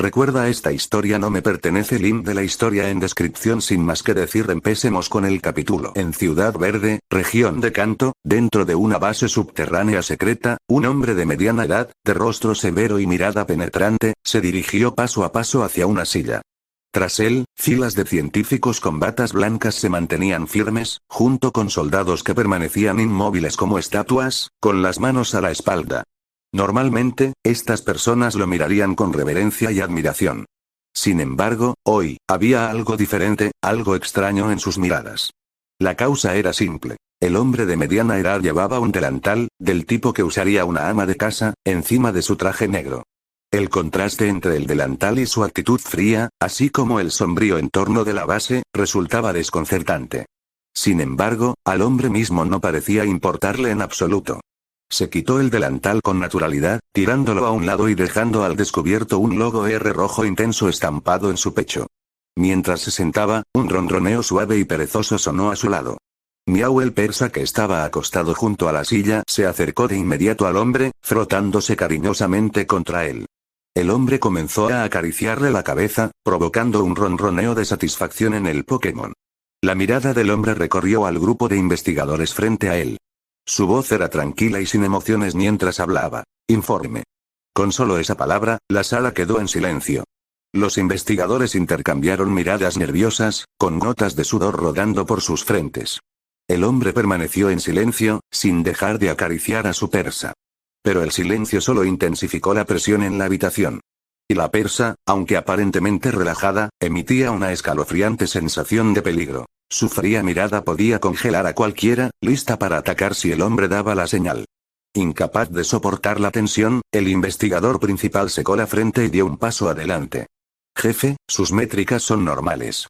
Recuerda, esta historia no me pertenece. Link de la historia en descripción. Sin más que decir, empecemos con el capítulo. En Ciudad Verde, región de Kanto, dentro de una base subterránea secreta, un hombre de mediana edad, de rostro severo y mirada penetrante, se dirigió paso a paso hacia una silla. Tras él, filas de científicos con batas blancas se mantenían firmes, junto con soldados que permanecían inmóviles como estatuas, con las manos a la espalda. Normalmente, estas personas lo mirarían con reverencia y admiración. Sin embargo, hoy, había algo diferente, algo extraño en sus miradas. La causa era simple. El hombre de mediana edad llevaba un delantal, del tipo que usaría una ama de casa, encima de su traje negro. El contraste entre el delantal y su actitud fría, así como el sombrío entorno de la base, resultaba desconcertante. Sin embargo, al hombre mismo no parecía importarle en absoluto. Se quitó el delantal con naturalidad, tirándolo a un lado y dejando al descubierto un logo R rojo intenso estampado en su pecho. Mientras se sentaba, un ronroneo suave y perezoso sonó a su lado. Miau, el persa que estaba acostado junto a la silla, se acercó de inmediato al hombre, frotándose cariñosamente contra él. El hombre comenzó a acariciarle la cabeza, provocando un ronroneo de satisfacción en el Pokémon. La mirada del hombre recorrió al grupo de investigadores frente a él. Su voz era tranquila y sin emociones mientras hablaba. Informe. Con solo esa palabra, la sala quedó en silencio. Los investigadores intercambiaron miradas nerviosas, con gotas de sudor rodando por sus frentes. El hombre permaneció en silencio, sin dejar de acariciar a su persa. Pero el silencio solo intensificó la presión en la habitación. Y la persa, aunque aparentemente relajada, emitía una escalofriante sensación de peligro. Su fría mirada podía congelar a cualquiera, lista para atacar si el hombre daba la señal. Incapaz de soportar la tensión, el investigador principal secó la frente y dio un paso adelante. Jefe, sus métricas son normales.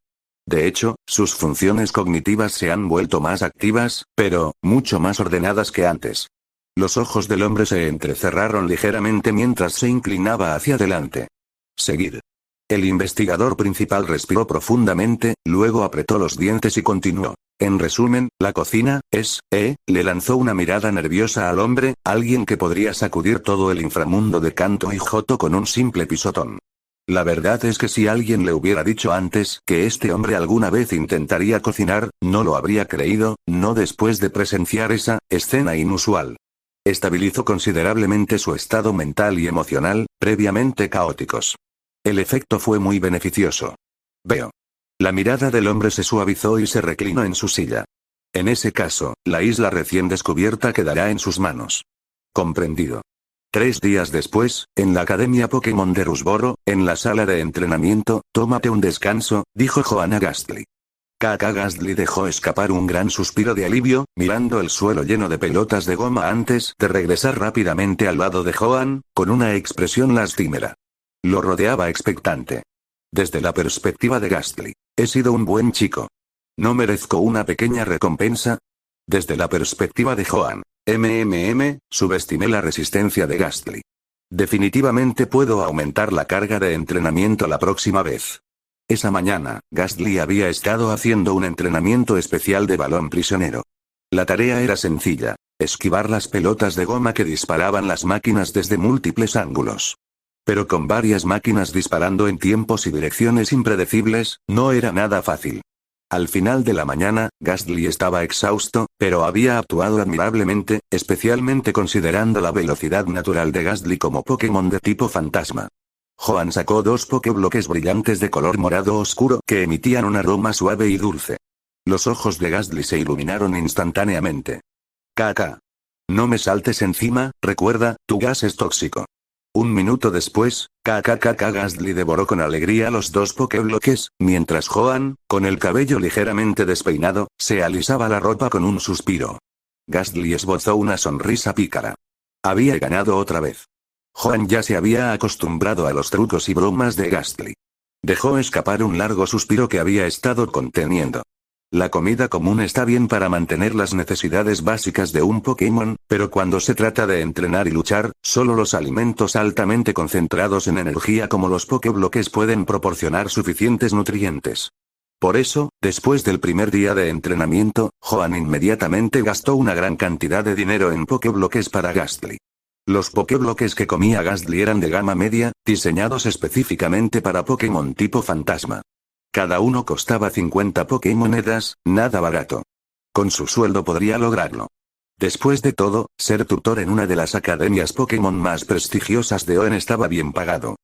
De hecho, sus funciones cognitivas se han vuelto más activas, pero, mucho más ordenadas que antes. Los ojos del hombre se entrecerraron ligeramente mientras se inclinaba hacia adelante. Seguid. El investigador principal respiró profundamente, luego apretó los dientes y continuó. En resumen, la cocina, le lanzó una mirada nerviosa al hombre, alguien que podría sacudir todo el inframundo de Kanto y Johto con un simple pisotón. La verdad es que si alguien le hubiera dicho antes que este hombre alguna vez intentaría cocinar, no lo habría creído, no después de presenciar esa escena inusual. Estabilizó considerablemente su estado mental y emocional, previamente caóticos. El efecto fue muy beneficioso. Veo. La mirada del hombre se suavizó y se reclinó en su silla. En ese caso, la isla recién descubierta quedará en sus manos. Comprendido. 3 días después, en la Academia Pokémon de Rusboro, en la sala de entrenamiento, tómate un descanso, dijo Johann a Gastly. Gastly dejó escapar un gran suspiro de alivio, mirando el suelo lleno de pelotas de goma antes de regresar rápidamente al lado de Johann, con una expresión lastimera. Lo rodeaba expectante. Desde la perspectiva de Gastly, he sido un buen chico. ¿No merezco una pequeña recompensa? Desde la perspectiva de Johann, subestimé la resistencia de Gastly. Definitivamente puedo aumentar la carga de entrenamiento la próxima vez. Esa mañana, Gastly había estado haciendo un entrenamiento especial de balón prisionero. La tarea era sencilla: esquivar las pelotas de goma que disparaban las máquinas desde múltiples ángulos. Pero con varias máquinas disparando en tiempos y direcciones impredecibles, no era nada fácil. Al final de la mañana, Gastly estaba exhausto, pero había actuado admirablemente, especialmente considerando la velocidad natural de Gastly como Pokémon de tipo fantasma. Johann sacó 2 Pokébloques brillantes de color morado oscuro que emitían un aroma suave y dulce. Los ojos de Gastly se iluminaron instantáneamente. Kaka. No me saltes encima, recuerda, tu gas es tóxico. Un minuto después, Gastly devoró con alegría los 2 Pokébloques, mientras Johann, con el cabello ligeramente despeinado, se alisaba la ropa con un suspiro. Gastly esbozó una sonrisa pícara. Había ganado otra vez. Johann ya se había acostumbrado a los trucos y bromas de Gastly. Dejó escapar un largo suspiro que había estado conteniendo. La comida común está bien para mantener las necesidades básicas de un Pokémon, pero cuando se trata de entrenar y luchar, solo los alimentos altamente concentrados en energía como los Pokébloques pueden proporcionar suficientes nutrientes. Por eso, después del primer día de entrenamiento, Johann inmediatamente gastó una gran cantidad de dinero en Pokébloques para Gastly. Los Pokébloques que comía Gastly eran de gama media, diseñados específicamente para Pokémon tipo fantasma. Cada uno costaba 50 Pokémonedas, nada barato. Con su sueldo podría lograrlo. Después de todo, ser tutor en una de las academias Pokémon más prestigiosas de Hoenn estaba bien pagado.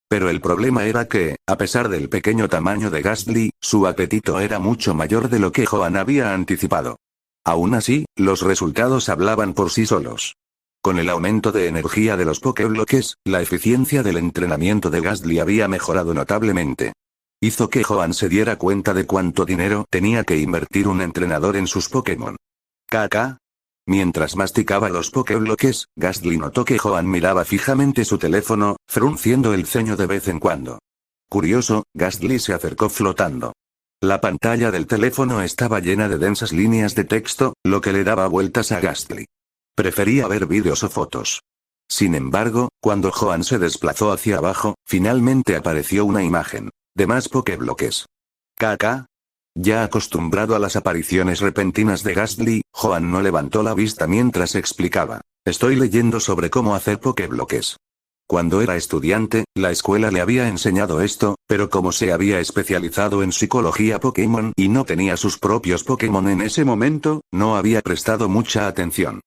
Pero el problema era que, a pesar del pequeño tamaño de Gastly, su apetito era mucho mayor de lo que Hoenn había anticipado. Aún así, los resultados hablaban por sí solos. Con el aumento de energía de los Pokébloques, la eficiencia del entrenamiento de Gastly había mejorado notablemente. Hizo que Hoenn se diera cuenta de cuánto dinero tenía que invertir un entrenador en sus Pokémon. ¿Kk? Mientras masticaba los Pokébloques, Gastly notó que Hoenn miraba fijamente su teléfono, frunciendo el ceño de vez en cuando. Curioso, Gastly se acercó flotando. La pantalla del teléfono estaba llena de densas líneas de texto, lo que le daba vueltas a Gastly. Prefería ver vídeos o fotos. Sin embargo, cuando Hoenn se desplazó hacia abajo, finalmente apareció una imagen. De más Pokébloques. ¿Kk? Ya acostumbrado a las apariciones repentinas de Gastly, Hoenn no levantó la vista mientras explicaba. Estoy leyendo sobre cómo hacer Pokébloques. Cuando era estudiante, la escuela le había enseñado esto, pero como se había especializado en psicología Pokémon y no tenía sus propios Pokémon en ese momento, no había prestado mucha atención.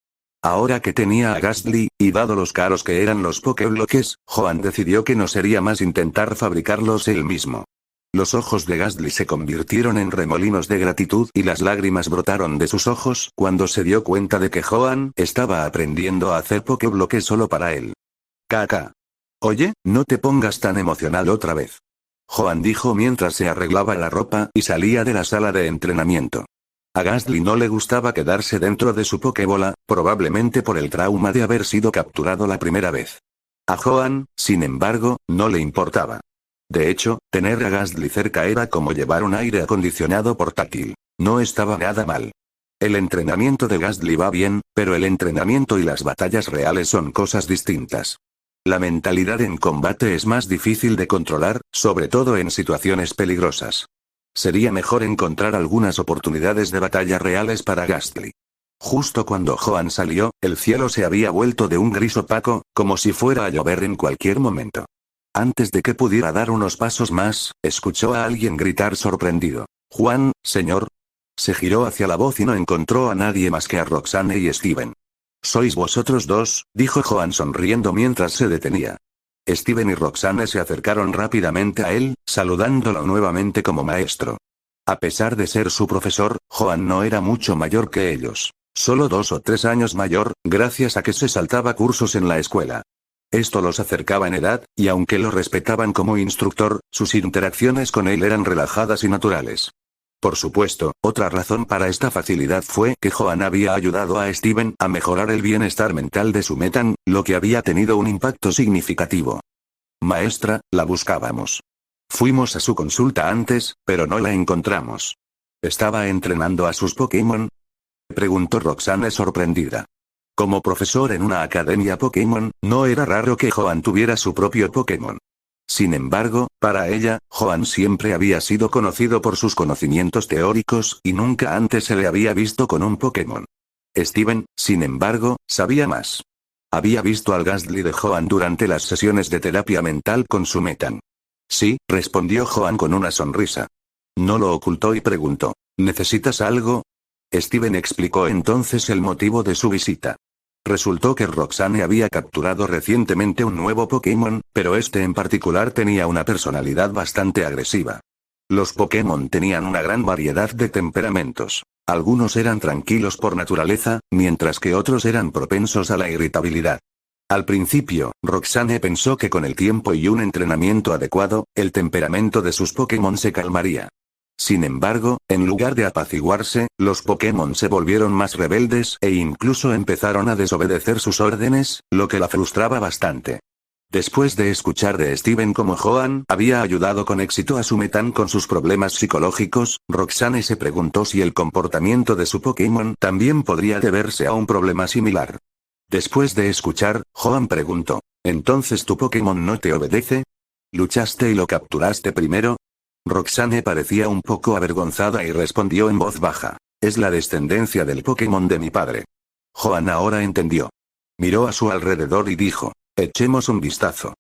Ahora que tenía a Gastly, y dado los caros que eran los Pokébloques, Hoenn decidió que no sería más intentar fabricarlos él mismo. Los ojos de Gastly se convirtieron en remolinos de gratitud y las lágrimas brotaron de sus ojos cuando se dio cuenta de que Hoenn estaba aprendiendo a hacer Pokébloques solo para él. «Kk. Oye, no te pongas tan emocional otra vez», Hoenn dijo mientras se arreglaba la ropa y salía de la sala de entrenamiento. A Gastly no le gustaba quedarse dentro de su Pokébola, probablemente por el trauma de haber sido capturado la primera vez. A Hoenn, sin embargo, no le importaba. De hecho, tener a Gastly cerca era como llevar un aire acondicionado portátil. No estaba nada mal. El entrenamiento de Gastly va bien, pero el entrenamiento y las batallas reales son cosas distintas. La mentalidad en combate es más difícil de controlar, sobre todo en situaciones peligrosas. Sería mejor encontrar algunas oportunidades de batalla reales para Gastly. Justo cuando Hoenn salió, el cielo se había vuelto de un gris opaco, como si fuera a llover en cualquier momento. Antes de que pudiera dar unos pasos más, escuchó a alguien gritar sorprendido. «Juan, señor». Se giró hacia la voz y no encontró a nadie más que a Roxanne y Steven. «¿Sois vosotros dos?», dijo Hoenn sonriendo mientras se detenía. Steven y Roxanne se acercaron rápidamente a él, saludándolo nuevamente como maestro. A pesar de ser su profesor, Hoenn no era mucho mayor que ellos. Solo 2 o 3 años mayor, gracias a que se saltaba cursos en la escuela. Esto los acercaba en edad, y aunque lo respetaban como instructor, sus interacciones con él eran relajadas y naturales. Por supuesto, otra razón para esta facilidad fue que Hoenn había ayudado a Steven a mejorar el bienestar mental de su Metan, lo que había tenido un impacto significativo. «Maestra, la buscábamos. Fuimos a su consulta antes, pero no la encontramos. ¿Estaba entrenando a sus Pokémon?», preguntó Roxanne sorprendida. Como profesor en una academia Pokémon, no era raro que Hoenn tuviera su propio Pokémon. Sin embargo, para ella, Hoenn siempre había sido conocido por sus conocimientos teóricos y nunca antes se le había visto con un Pokémon. Steven, sin embargo, sabía más. Había visto al Gastly de Hoenn durante las sesiones de terapia mental con su Metan. «Sí», respondió Hoenn con una sonrisa. No lo ocultó y preguntó. «¿Necesitas algo?». Steven explicó entonces el motivo de su visita. Resultó que Roxanne había capturado recientemente un nuevo Pokémon, pero este en particular tenía una personalidad bastante agresiva. Los Pokémon tenían una gran variedad de temperamentos. Algunos eran tranquilos por naturaleza, mientras que otros eran propensos a la irritabilidad. Al principio, Roxanne pensó que con el tiempo y un entrenamiento adecuado, el temperamento de sus Pokémon se calmaría. Sin embargo, en lugar de apaciguarse, los Pokémon se volvieron más rebeldes e incluso empezaron a desobedecer sus órdenes, lo que la frustraba bastante. Después de escuchar de Steven cómo Hoenn había ayudado con éxito a su Metan con sus problemas psicológicos, Roxanne se preguntó si el comportamiento de su Pokémon también podría deberse a un problema similar. Después de escuchar, Hoenn preguntó, «¿Entonces tu Pokémon no te obedece? ¿Luchaste y lo capturaste primero?». Roxanne parecía un poco avergonzada y respondió en voz baja. «Es la descendencia del Pokémon de mi padre». Hoenn ahora entendió. Miró a su alrededor y dijo, echemos un vistazo.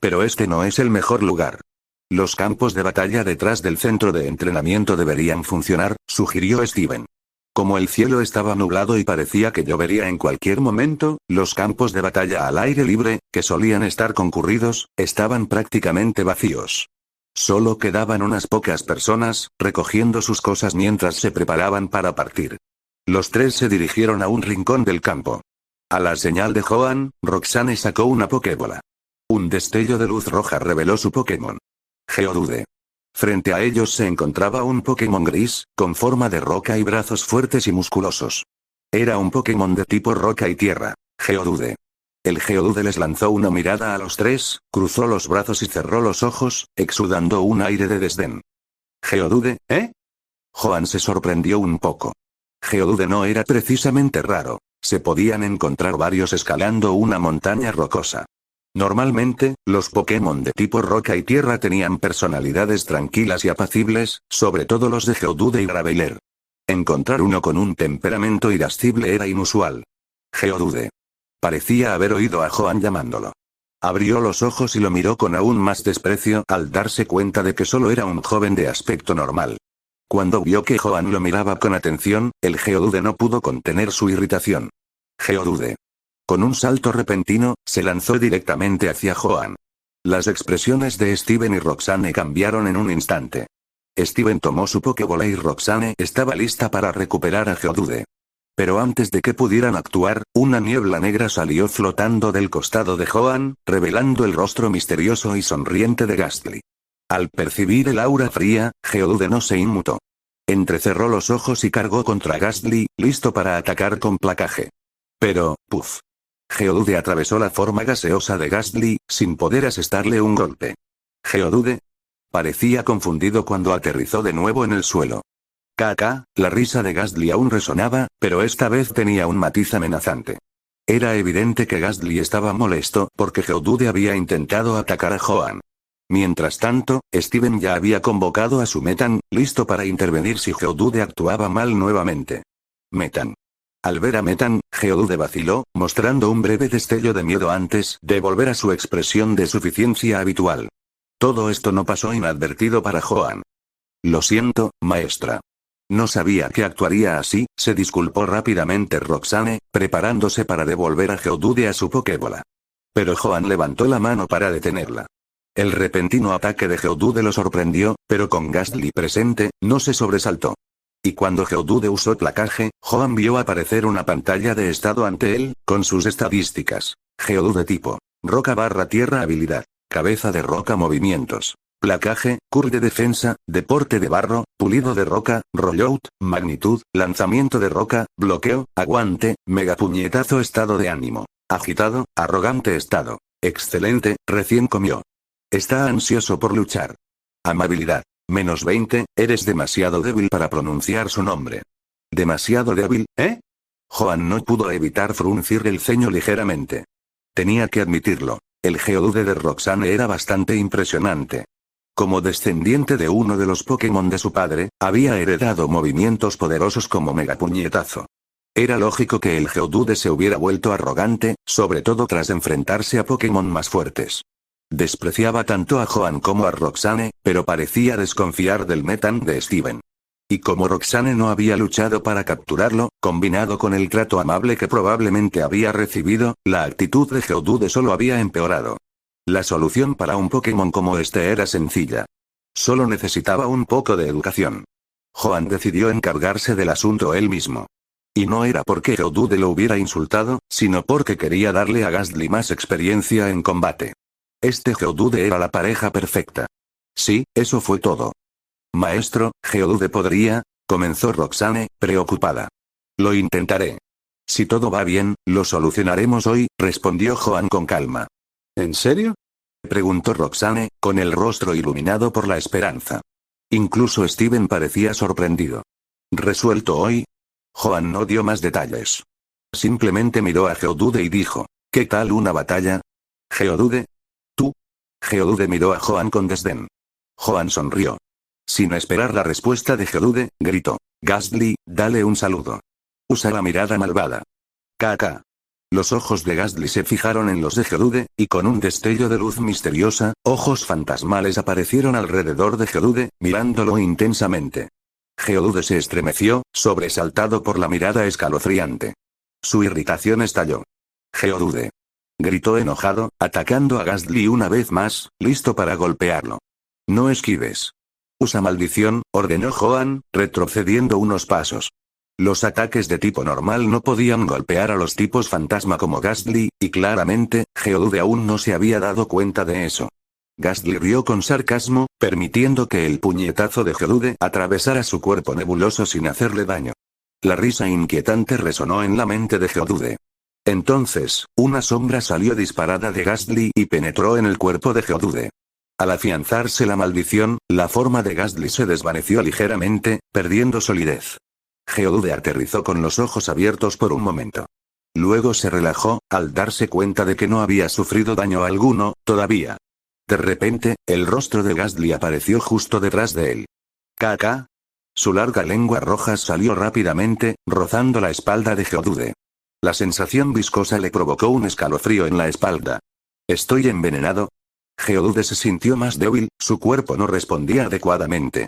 Pero este no es el mejor lugar. Los campos de batalla detrás del centro de entrenamiento deberían funcionar, sugirió Steven. Como el cielo estaba nublado y parecía que llovería en cualquier momento, los campos de batalla al aire libre, que solían estar concurridos, estaban prácticamente vacíos. Solo quedaban unas pocas personas, recogiendo sus cosas mientras se preparaban para partir. Los tres se dirigieron a un rincón del campo. A la señal de Joan, Roxanne sacó una Pokébola. Un destello de luz roja reveló su Pokémon. Geodude. Frente a ellos se encontraba un Pokémon gris, con forma de roca y brazos fuertes y musculosos. Era un Pokémon de tipo roca y tierra, Geodude. El Geodude les lanzó una mirada a los tres, cruzó los brazos y cerró los ojos, exudando un aire de desdén. ¿Geodude, eh? Joan se sorprendió un poco. Geodude no era precisamente raro, se podían encontrar varios escalando una montaña rocosa. Normalmente, los Pokémon de tipo roca y tierra tenían personalidades tranquilas y apacibles, sobre todo los de Geodude y Graveler. Encontrar uno con un temperamento irascible era inusual. Geodude. Parecía haber oído a Joan llamándolo. Abrió los ojos y lo miró con aún más desprecio al darse cuenta de que solo era un joven de aspecto normal. Cuando vio que Joan lo miraba con atención, el Geodude no pudo contener su irritación. Geodude. Con un salto repentino, se lanzó directamente hacia Joan. Las expresiones de Steven y Roxanne cambiaron en un instante. Steven tomó su Pokébola y Roxanne estaba lista para recuperar a Geodude. Pero antes de que pudieran actuar, una niebla negra salió flotando del costado de Joan, revelando el rostro misterioso y sonriente de Gastly. Al percibir el aura fría, Geodude no se inmutó. Entrecerró los ojos y cargó contra Gastly, listo para atacar con placaje. Pero, ¡puf! Geodude atravesó la forma gaseosa de Gastly, sin poder asestarle un golpe. ¿Geodude? Parecía confundido cuando aterrizó de nuevo en el suelo. La risa de Gastly aún resonaba, pero esta vez tenía un matiz amenazante. Era evidente que Gastly estaba molesto porque Geodude había intentado atacar a Joan. Mientras tanto, Steven ya había convocado a su Metan, listo para intervenir si Geodude actuaba mal nuevamente. Metan. Al ver a Metan, Geodude vaciló, mostrando un breve destello de miedo antes de volver a su expresión de suficiencia habitual. Todo esto no pasó inadvertido para Joan. Lo siento, maestra. No sabía que actuaría así, se disculpó rápidamente Roxanne, preparándose para devolver a Geodude a su Pokébola. Pero Joan levantó la mano para detenerla. El repentino ataque de Geodude lo sorprendió, pero con Gastly presente, no se sobresaltó. Y cuando Geodude usó placaje, Joan vio aparecer una pantalla de estado ante él, con sus estadísticas. Geodude tipo. Roca barra tierra habilidad. Cabeza de roca movimientos. Placaje, cur de defensa, deporte de barro, pulido de roca, rollout, magnitud, lanzamiento de roca, bloqueo, aguante, megapuñetazo estado de ánimo. Agitado, arrogante estado. Excelente, recién comió. Está ansioso por luchar. Amabilidad. Menos 20, eres demasiado débil para pronunciar su nombre. ¿Demasiado débil, eh? Joan no pudo evitar fruncir el ceño ligeramente. Tenía que admitirlo, el Geodude de Roxanne era bastante impresionante. Como descendiente de uno de los Pokémon de su padre, había heredado movimientos poderosos como Megapuñetazo. Era lógico que el Geodude se hubiera vuelto arrogante, sobre todo tras enfrentarse a Pokémon más fuertes. Despreciaba tanto a Joan como a Roxanne, pero parecía desconfiar del Metan de Steven. Y como Roxanne no había luchado para capturarlo, combinado con el trato amable que probablemente había recibido, la actitud de Geodude solo había empeorado. La solución para un Pokémon como este era sencilla. Solo necesitaba un poco de educación. Joan decidió encargarse del asunto él mismo. Y no era porque Geodude lo hubiera insultado, sino porque quería darle a Gastly más experiencia en combate. Este Geodude era la pareja perfecta. Sí, eso fue todo. Maestro, Geodude podría, comenzó Roxanne, preocupada. Lo intentaré. Si todo va bien, lo solucionaremos hoy, respondió Joan con calma. ¿En serio? Preguntó Roxanne, con el rostro iluminado por la esperanza. Incluso Steven parecía sorprendido. ¿Resuelto hoy? Joan no dio más detalles. Simplemente miró a Geodude y dijo, ¿qué tal una batalla? ¿Geodude? ¿Tú? Geodude miró a Joan con desdén. Joan sonrió. Sin esperar la respuesta de Geodude, gritó, Gastly, dale un saludo. Usa la mirada malvada. KK. Los ojos de Ghastly se fijaron en los de Geodude, y con un destello de luz misteriosa, ojos fantasmales aparecieron alrededor de Geodude, mirándolo intensamente. Geodude se estremeció, sobresaltado por la mirada escalofriante. Su irritación estalló. Geodude, gritó enojado, atacando a Ghastly una vez más, listo para golpearlo. No esquives. Usa maldición, ordenó Joan, retrocediendo unos pasos. Los ataques de tipo normal no podían golpear a los tipos fantasma como Ghastly, y claramente, Geodude aún no se había dado cuenta de eso. Ghastly rió con sarcasmo, permitiendo que el puñetazo de Geodude atravesara su cuerpo nebuloso sin hacerle daño. La risa inquietante resonó en la mente de Geodude. Entonces, una sombra salió disparada de Ghastly y penetró en el cuerpo de Geodude. Al afianzarse la maldición, la forma de Ghastly se desvaneció ligeramente, perdiendo solidez. Geodude aterrizó con los ojos abiertos por un momento. Luego se relajó, al darse cuenta de que no había sufrido daño alguno, todavía. De repente, el rostro de Ghastly apareció justo detrás de él. «Caca». Su larga lengua roja salió rápidamente, rozando la espalda de Geodude. La sensación viscosa le provocó un escalofrío en la espalda. «¿Estoy envenenado?». Geodude se sintió más débil, su cuerpo no respondía adecuadamente.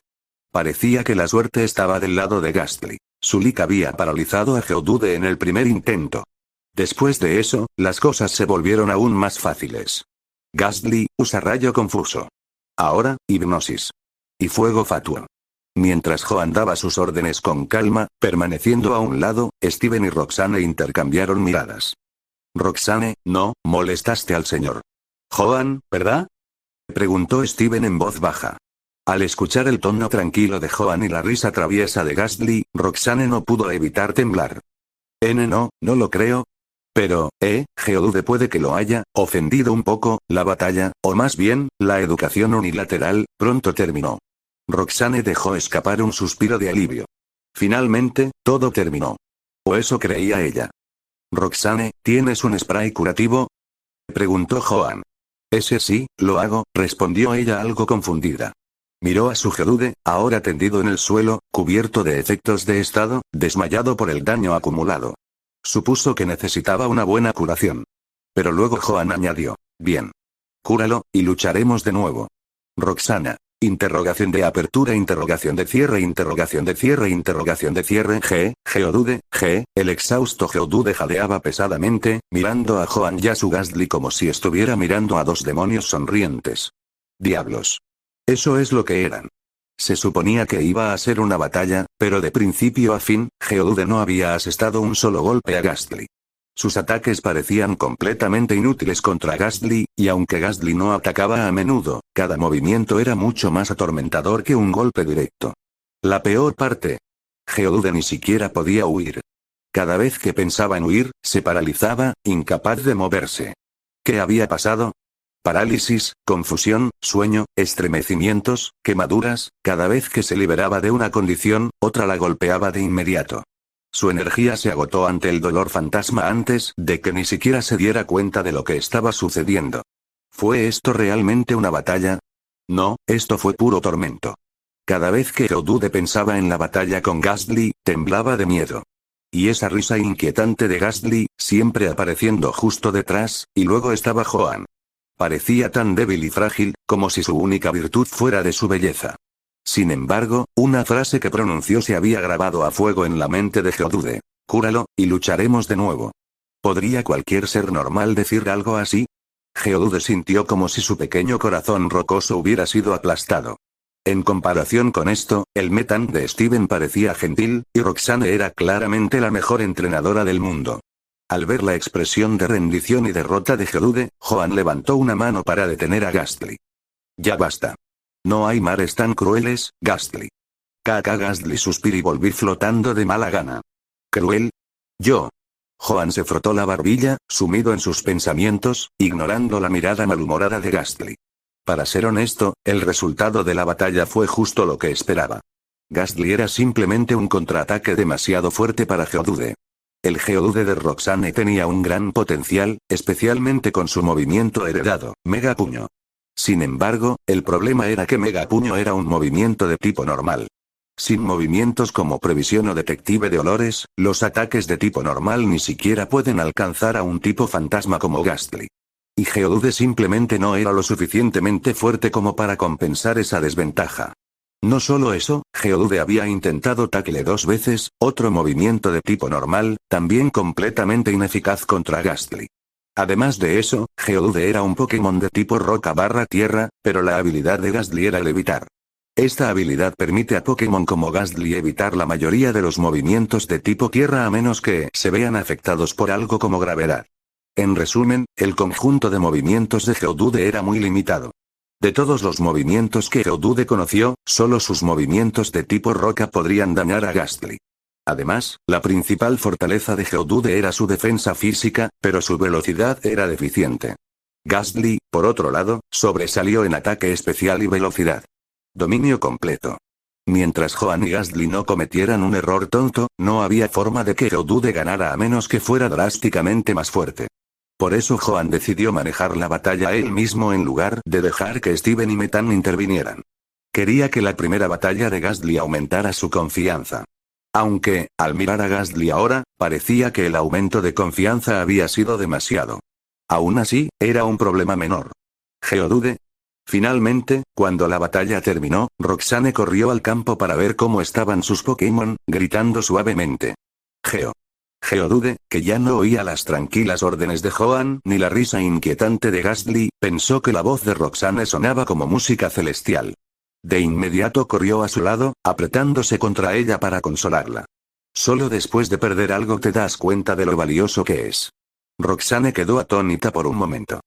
Parecía que la suerte estaba del lado de Ghastly. Su lick había paralizado a Geodude en el primer intento. Después de eso, las cosas se volvieron aún más fáciles. Ghastly, usa rayo confuso. Ahora, hipnosis. Y fuego fatuo. Mientras Joan daba sus órdenes con calma, permaneciendo a un lado, Steven y Roxanne intercambiaron miradas. Roxanne, no, molestaste al señor Joan, ¿verdad?, preguntó Steven en voz baja. Al escuchar el tono tranquilo de Joan y la risa traviesa de Ghastly, Roxanne no pudo evitar temblar. No lo creo. Pero, Geodude puede que lo haya ofendido un poco, la batalla, o más bien, la educación unilateral, pronto terminó. Roxanne dejó escapar un suspiro de alivio. Finalmente, todo terminó. O eso creía ella. Roxanne, ¿tienes un spray curativo?, preguntó Joan. Ese sí, lo hago, respondió ella algo confundida. Miró a su Geodude, ahora tendido en el suelo, cubierto de efectos de estado, desmayado por el daño acumulado. Supuso que necesitaba una buena curación. Pero luego Joan añadió, bien. Cúralo, y lucharemos de nuevo. Roxana. Interrogación de apertura, interrogación de cierre, interrogación de cierre, interrogación de cierre. Geodude, el exhausto Geodude jadeaba pesadamente, mirando a Joan y a su Ghastly como si estuviera mirando a dos demonios sonrientes. Diablos. Eso es lo que eran. Se suponía que iba a ser una batalla, pero de principio a fin, Geodude no había asestado un solo golpe a Ghastly. Sus ataques parecían completamente inútiles contra Ghastly, y aunque Ghastly no atacaba a menudo, cada movimiento era mucho más atormentador que un golpe directo. La peor parte. Geodude ni siquiera podía huir. Cada vez que pensaba en huir, se paralizaba, incapaz de moverse. ¿Qué había pasado? Parálisis, confusión, sueño, estremecimientos, quemaduras, cada vez que se liberaba de una condición, otra la golpeaba de inmediato. Su energía se agotó ante el dolor fantasma antes de que ni siquiera se diera cuenta de lo que estaba sucediendo. ¿Fue esto realmente una batalla? No, esto fue puro tormento. Cada vez que Geodude pensaba en la batalla con Ghastly, temblaba de miedo. Y esa risa inquietante de Ghastly, siempre apareciendo justo detrás, y luego estaba Joan. Parecía tan débil y frágil, como si su única virtud fuera de su belleza. Sin embargo, una frase que pronunció se había grabado a fuego en la mente de Geodude. Cúralo, y lucharemos de nuevo. ¿Podría cualquier ser normal decir algo así? Geodude sintió como si su pequeño corazón rocoso hubiera sido aplastado. En comparación con esto, el Metan de Steven parecía gentil, y Roxanne era claramente la mejor entrenadora del mundo. Al ver la expresión de rendición y derrota de Geodude, Joan levantó una mano para detener a Ghastly. Ya basta. No hay mares tan crueles, Ghastly. Ghastly suspiró y volví flotando de mala gana. ¿Cruel? Yo. Joan se frotó la barbilla, sumido en sus pensamientos, ignorando la mirada malhumorada de Ghastly. Para ser honesto, el resultado de la batalla fue justo lo que esperaba. Ghastly era simplemente un contraataque demasiado fuerte para Geodude. El Geodude de Roxanne tenía un gran potencial, especialmente con su movimiento heredado, Mega Puño. Sin embargo, el problema era que Mega Puño era un movimiento de tipo normal. Sin movimientos como previsión o detective de olores, los ataques de tipo normal ni siquiera pueden alcanzar a un tipo fantasma como Ghastly. Y Geodude simplemente no era lo suficientemente fuerte como para compensar esa desventaja. No solo eso, Geodude había intentado Tackle 2 veces, otro movimiento de tipo normal, también completamente ineficaz contra Ghastly. Además de eso, Geodude era un Pokémon de tipo roca/tierra, pero la habilidad de Ghastly era levitar. Esta habilidad permite a Pokémon como Ghastly evitar la mayoría de los movimientos de tipo tierra a menos que se vean afectados por algo como gravedad. En resumen, el conjunto de movimientos de Geodude era muy limitado. De todos los movimientos que Geodude conoció, solo sus movimientos de tipo roca podrían dañar a Ghastly. Además, la principal fortaleza de Geodude era su defensa física, pero su velocidad era deficiente. Ghastly, por otro lado, sobresalió en ataque especial y velocidad. Dominio completo. Mientras Joan y Ghastly no cometieran un error tonto, no había forma de que Geodude ganara a menos que fuera drásticamente más fuerte. Por eso Joan decidió manejar la batalla él mismo en lugar de dejar que Steven y Metan intervinieran. Quería que la primera batalla de Ghastly aumentara su confianza. Aunque, al mirar a Ghastly ahora, parecía que el aumento de confianza había sido demasiado. Aún así, era un problema menor. Geodude. Finalmente, cuando la batalla terminó, Roxanne corrió al campo para ver cómo estaban sus Pokémon, gritando suavemente. Geodude, que ya no oía las tranquilas órdenes de Joan ni la risa inquietante de Ghastly, pensó que la voz de Roxanne sonaba como música celestial. De inmediato corrió a su lado, apretándose contra ella para consolarla. Solo después de perder algo te das cuenta de lo valioso que es. Roxanne quedó atónita por un momento.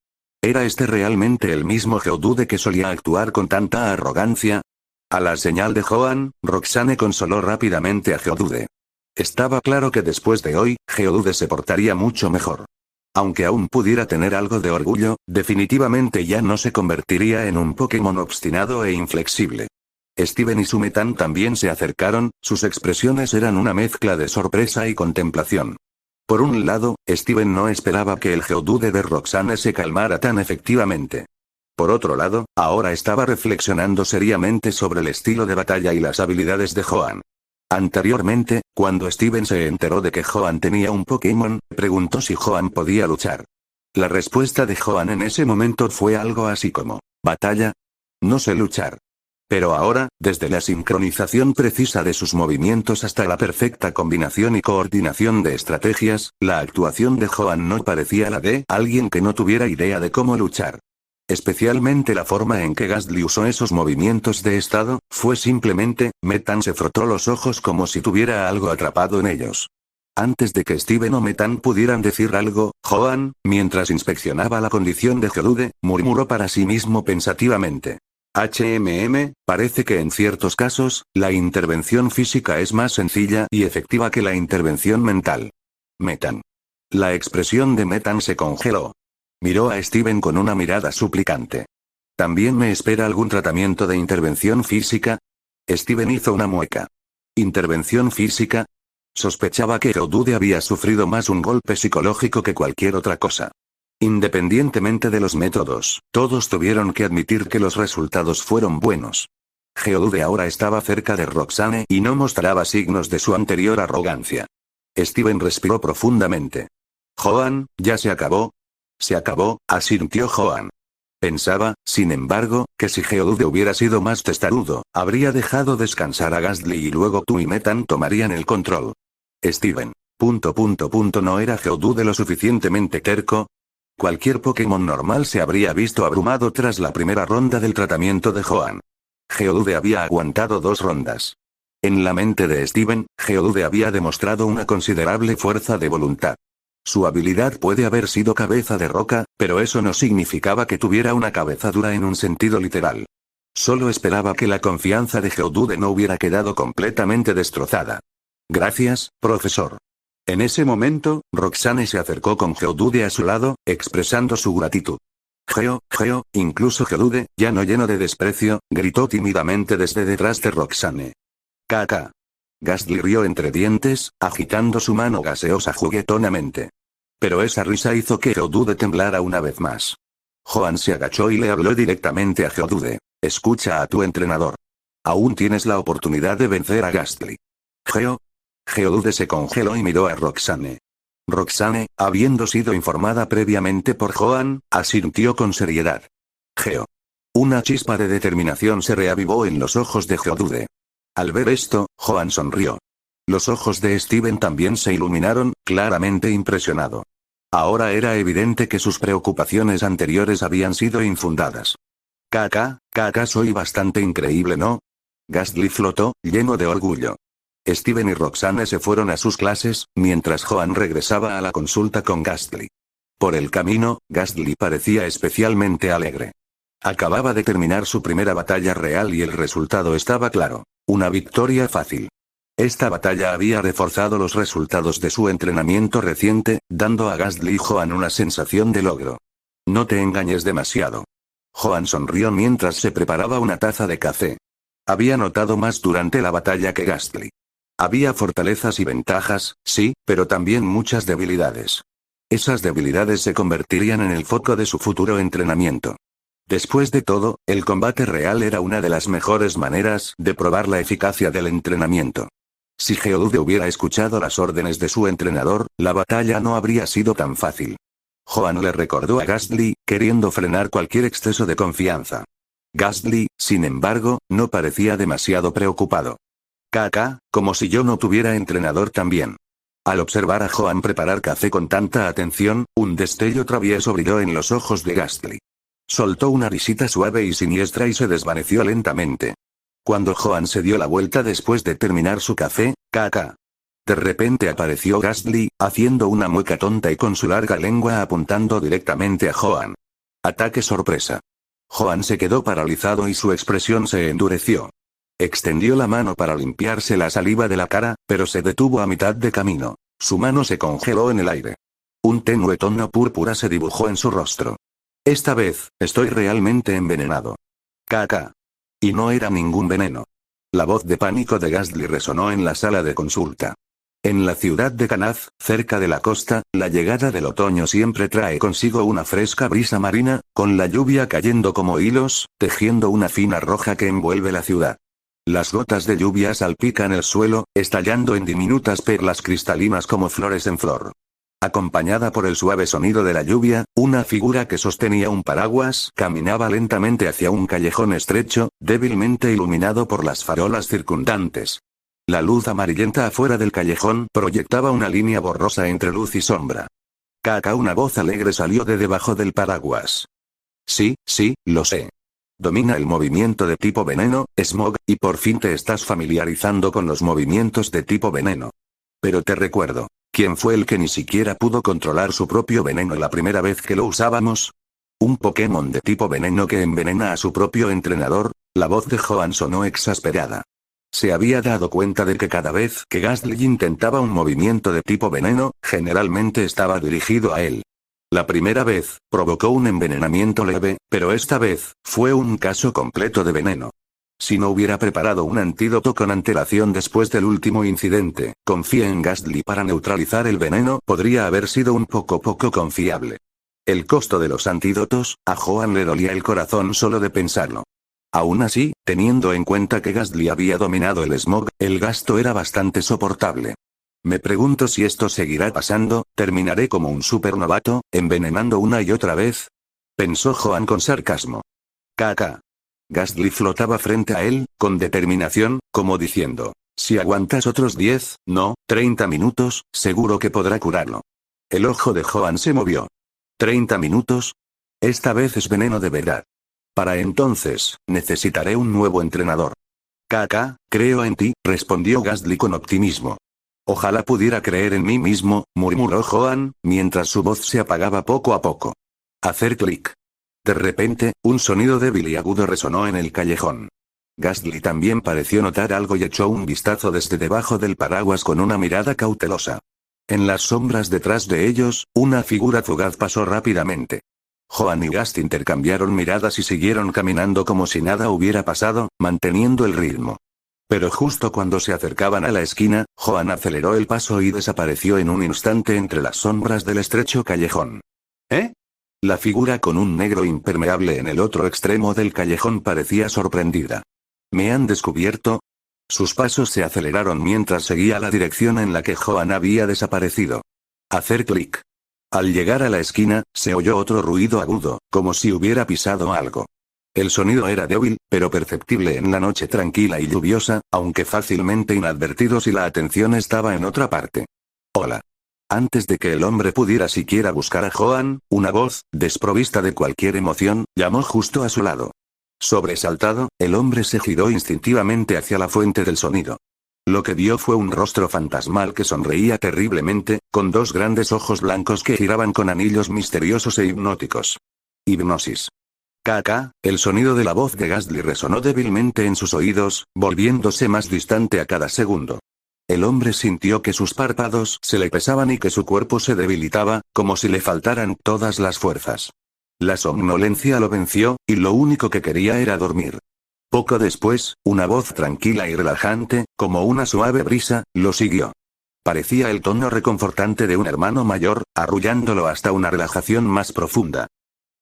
¿Era este realmente el mismo Geodude que solía actuar con tanta arrogancia? A la señal de Joan, Roxanne consoló rápidamente a Geodude. Estaba claro que después de hoy, Geodude se portaría mucho mejor. Aunque aún pudiera tener algo de orgullo, definitivamente ya no se convertiría en un Pokémon obstinado e inflexible. Steven y Metan también se acercaron, sus expresiones eran una mezcla de sorpresa y contemplación. Por un lado, Steven no esperaba que el Geodude de Roxanne se calmara tan efectivamente. Por otro lado, ahora estaba reflexionando seriamente sobre el estilo de batalla y las habilidades de Joan. Anteriormente, cuando Steven se enteró de que Joan tenía un Pokémon, preguntó si Joan podía luchar. La respuesta de Joan en ese momento fue algo así como, ¿batalla? No sé luchar. Pero ahora, desde la sincronización precisa de sus movimientos hasta la perfecta combinación y coordinación de estrategias, la actuación de Joan no parecía la de alguien que no tuviera idea de cómo luchar. Especialmente la forma en que Ghastly usó esos movimientos de estado, fue simplemente, Metan se frotó los ojos como si tuviera algo atrapado en ellos. Antes de que Steven o Metan pudieran decir algo, Joan, mientras inspeccionaba la condición de Geodude, murmuró para sí mismo pensativamente. Parece que en ciertos casos, la intervención física es más sencilla y efectiva que la intervención mental. Metan. La expresión de Metan se congeló. Miró a Steven con una mirada suplicante. ¿También me espera algún tratamiento de intervención física? Steven hizo una mueca. ¿Intervención física? Sospechaba que Geodude había sufrido más un golpe psicológico que cualquier otra cosa. Independientemente de los métodos, todos tuvieron que admitir que los resultados fueron buenos. Geodude ahora estaba cerca de Roxanne y no mostraba signos de su anterior arrogancia. Steven respiró profundamente. Joan, ya se acabó. Se acabó, asintió Joan. Pensaba, sin embargo, que si Geodude hubiera sido más testarudo, habría dejado descansar a Ghastly y luego tú y Metan tomarían el control. Steven. ¿No era Geodude lo suficientemente terco? Cualquier Pokémon normal se habría visto abrumado tras la primera ronda del tratamiento de Joan. Geodude había aguantado 2 rondas. En la mente de Steven, Geodude había demostrado una considerable fuerza de voluntad. Su habilidad puede haber sido cabeza de roca, pero eso no significaba que tuviera una cabeza dura en un sentido literal. Solo esperaba que la confianza de Geodude no hubiera quedado completamente destrozada. Gracias, profesor. En ese momento, Roxanne se acercó con Geodude a su lado, expresando su gratitud. Incluso Geodude, ya no lleno de desprecio, gritó tímidamente desde detrás de Roxanne. Caca. Ghastly rió entre dientes, agitando su mano gaseosa juguetonamente. Pero esa risa hizo que Geodude temblara una vez más. Joan se agachó y le habló directamente a Geodude. Escucha a tu entrenador. Aún tienes la oportunidad de vencer a Gastly. Geodude se congeló y miró a Roxane. Roxane, habiendo sido informada previamente por Joan, asintió con seriedad. Una chispa de determinación se reavivó en los ojos de Geodude. Al ver esto, Joan sonrió. Los ojos de Steven también se iluminaron, claramente impresionado. Ahora era evidente que sus preocupaciones anteriores habían sido infundadas. Soy bastante increíble, ¿no? Gastly flotó, lleno de orgullo. Steven y Roxane se fueron a sus clases, mientras Joan regresaba a la consulta con Gastly. Por el camino, Gastly parecía especialmente alegre. Acababa de terminar su primera batalla real y el resultado estaba claro. Una victoria fácil. Esta batalla había reforzado los resultados de su entrenamiento reciente, dando a Gastly y Joan una sensación de logro. No te engañes demasiado. Joan sonrió mientras se preparaba una taza de café. Había notado más durante la batalla que Gastly. Había fortalezas y ventajas, sí, pero también muchas debilidades. Esas debilidades se convertirían en el foco de su futuro entrenamiento. Después de todo, el combate real era una de las mejores maneras de probar la eficacia del entrenamiento. Si Geodude hubiera escuchado las órdenes de su entrenador, la batalla no habría sido tan fácil. Joan le recordó a Gastly, queriendo frenar cualquier exceso de confianza. Gastly, sin embargo, no parecía demasiado preocupado. Como si yo no tuviera entrenador también. Al observar a Joan preparar café con tanta atención, un destello travieso brilló en los ojos de Gastly. Soltó una risita suave y siniestra y se desvaneció lentamente. Cuando Joan se dio la vuelta después de terminar su café, de repente apareció Gastly, haciendo una mueca tonta y con su larga lengua apuntando directamente a Joan. Ataque sorpresa. Joan se quedó paralizado y su expresión se endureció. Extendió la mano para limpiarse la saliva de la cara, pero se detuvo a mitad de camino. Su mano se congeló en el aire. Un tenue tono púrpura se dibujó en su rostro. Esta vez, estoy realmente envenenado. Y no era ningún veneno. La voz de pánico de Gastly resonó en la sala de consulta. En la ciudad de Kanaz, cerca de la costa, la llegada del otoño siempre trae consigo una fresca brisa marina, con la lluvia cayendo como hilos, tejiendo una fina roja que envuelve la ciudad. Las gotas de lluvia salpican el suelo, estallando en diminutas perlas cristalinas como flores en flor. Acompañada por el suave sonido de la lluvia, una figura que sostenía un paraguas caminaba lentamente hacia un callejón estrecho, débilmente iluminado por las farolas circundantes. La luz amarillenta afuera del callejón proyectaba una línea borrosa entre luz y sombra. Una voz alegre salió de debajo del paraguas. Sí, lo sé. Domina el movimiento de tipo veneno, Smog, y por fin te estás familiarizando con los movimientos de tipo veneno. Pero te recuerdo, ¿quién fue el que ni siquiera pudo controlar su propio veneno la primera vez que lo usábamos? Un Pokémon de tipo veneno que envenena a su propio entrenador. La voz de Joan sonó exasperada. Se había dado cuenta de que cada vez que Gastly intentaba un movimiento de tipo veneno, generalmente estaba dirigido a él. La primera vez, provocó un envenenamiento leve, pero esta vez, fue un caso completo de veneno. Si no hubiera preparado un antídoto con antelación después del último incidente, confía en Gastly para neutralizar el veneno, podría haber sido un poco confiable. El costo de los antídotos, a Joan le dolía el corazón solo de pensarlo. Aún así, teniendo en cuenta que Gastly había dominado el Smog, el gasto era bastante soportable. Me pregunto si esto seguirá pasando, terminaré como un supernovato, envenenando una y otra vez. Pensó Joan con sarcasmo. Gastly flotaba frente a él, con determinación, como diciendo, si aguantas otros 10, no, 30 minutos, seguro que podrá curarlo. El ojo de Joan se movió. ¿30 minutos? Esta vez es veneno de verdad. Para entonces, necesitaré un nuevo entrenador. Creo en ti, respondió Gastly con optimismo. Ojalá pudiera creer en mí mismo, murmuró Joan, mientras su voz se apagaba poco a poco. Hacer clic. De repente, un sonido débil y agudo resonó en el callejón. Gastly también pareció notar algo y echó un vistazo desde debajo del paraguas con una mirada cautelosa. En las sombras detrás de ellos, una figura fugaz pasó rápidamente. Joan y Gast intercambiaron miradas y siguieron caminando como si nada hubiera pasado, manteniendo el ritmo. Pero justo cuando se acercaban a la esquina, Joan aceleró el paso y desapareció en un instante entre las sombras del estrecho callejón. La figura con un negro impermeable en el otro extremo del callejón parecía sorprendida. ¿Me han descubierto? Sus pasos se aceleraron mientras seguía la dirección en la que Joan había desaparecido. Hacer clic. Al llegar a la esquina, se oyó otro ruido agudo, como si hubiera pisado algo. El sonido era débil, pero perceptible en la noche tranquila y lluviosa, aunque fácilmente inadvertido si la atención estaba en otra parte. Hola. Antes de que el hombre pudiera siquiera buscar a Joan, una voz, desprovista de cualquier emoción, llamó justo a su lado. Sobresaltado, el hombre se giró instintivamente hacia la fuente del sonido. Lo que vio fue un rostro fantasmal que sonreía terriblemente, con dos grandes ojos blancos que giraban con anillos misteriosos e hipnóticos. Hipnosis. KK, el sonido de la voz de Ghastly resonó débilmente en sus oídos, volviéndose más distante a cada segundo. El hombre sintió que sus párpados se le pesaban y que su cuerpo se debilitaba, como si le faltaran todas las fuerzas. La somnolencia lo venció, y lo único que quería era dormir. Poco después, una voz tranquila y relajante, como una suave brisa, lo siguió. Parecía el tono reconfortante de un hermano mayor, arrullándolo hasta una relajación más profunda.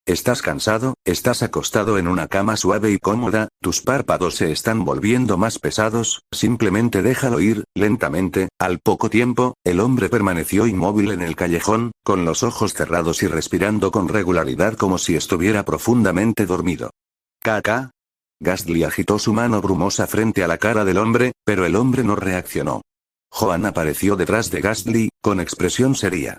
Estás cansado, estás acostado en una cama suave y cómoda, tus párpados se están volviendo más pesados, simplemente déjalo ir. Lentamente, al poco tiempo, el hombre permaneció inmóvil en el callejón, con los ojos cerrados y respirando con regularidad como si estuviera profundamente dormido. «¿Kaka?» Ghastly agitó su mano brumosa frente a la cara del hombre, pero el hombre no reaccionó. Joan apareció detrás de Ghastly, con expresión seria.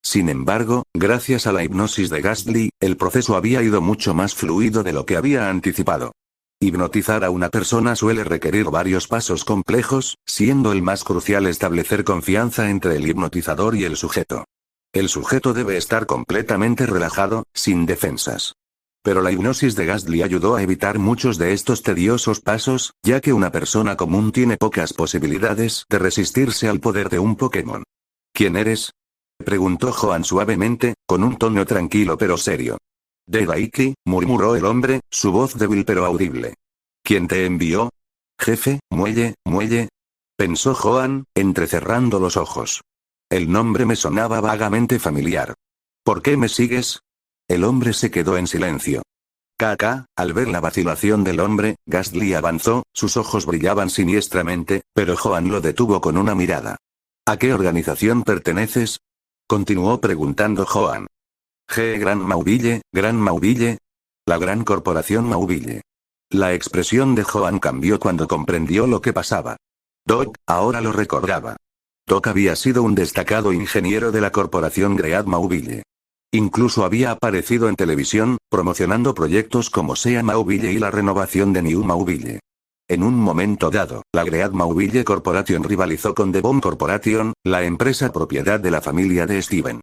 Sin embargo, gracias a la hipnosis de Ghastly, el proceso había ido mucho más fluido de lo que había anticipado. Hipnotizar a una persona suele requerir varios pasos complejos, siendo el más crucial establecer confianza entre el hipnotizador y el sujeto. El sujeto debe estar completamente relajado, sin defensas. Pero la hipnosis de Ghastly ayudó a evitar muchos de estos tediosos pasos, ya que una persona común tiene pocas posibilidades de resistirse al poder de un Pokémon. ¿Quién eres?, preguntó Joan suavemente, con un tono tranquilo pero serio. «De Daiki», murmuró el hombre, su voz débil pero audible. «¿Quién te envió?» «Jefe, muelle», pensó Joan, entrecerrando los ojos. El nombre me sonaba vagamente familiar. «¿Por qué me sigues?» El hombre se quedó en silencio. KK, al ver la vacilación del hombre, Ghastly avanzó, sus ojos brillaban siniestramente, pero Joan lo detuvo con una mirada. «¿A qué organización perteneces?», continuó preguntando Joan. «Gran Mauville, Gran Mauville. La Gran Corporación Mauville». La expresión de Joan cambió cuando comprendió lo que pasaba. Doc, ahora lo recordaba. Doc había sido un destacado ingeniero de la Corporación Great Mauville. Incluso había aparecido en televisión, promocionando proyectos como Sea Mauville y la renovación de New Mauville. En un momento dado, la Great Mauville Corporation rivalizó con The Bomb Corporation, la empresa propiedad de la familia de Steven.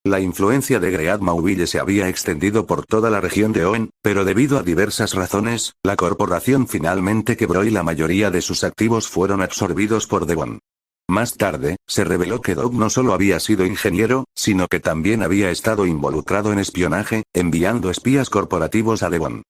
La influencia de Great Mauville se había extendido por toda la región de Oen, pero debido a diversas razones, la corporación finalmente quebró y la mayoría de sus activos fueron absorbidos por The Bomb. Más tarde, se reveló que Doc no solo había sido ingeniero, sino que también había estado involucrado en espionaje, enviando espías corporativos a The Bomb.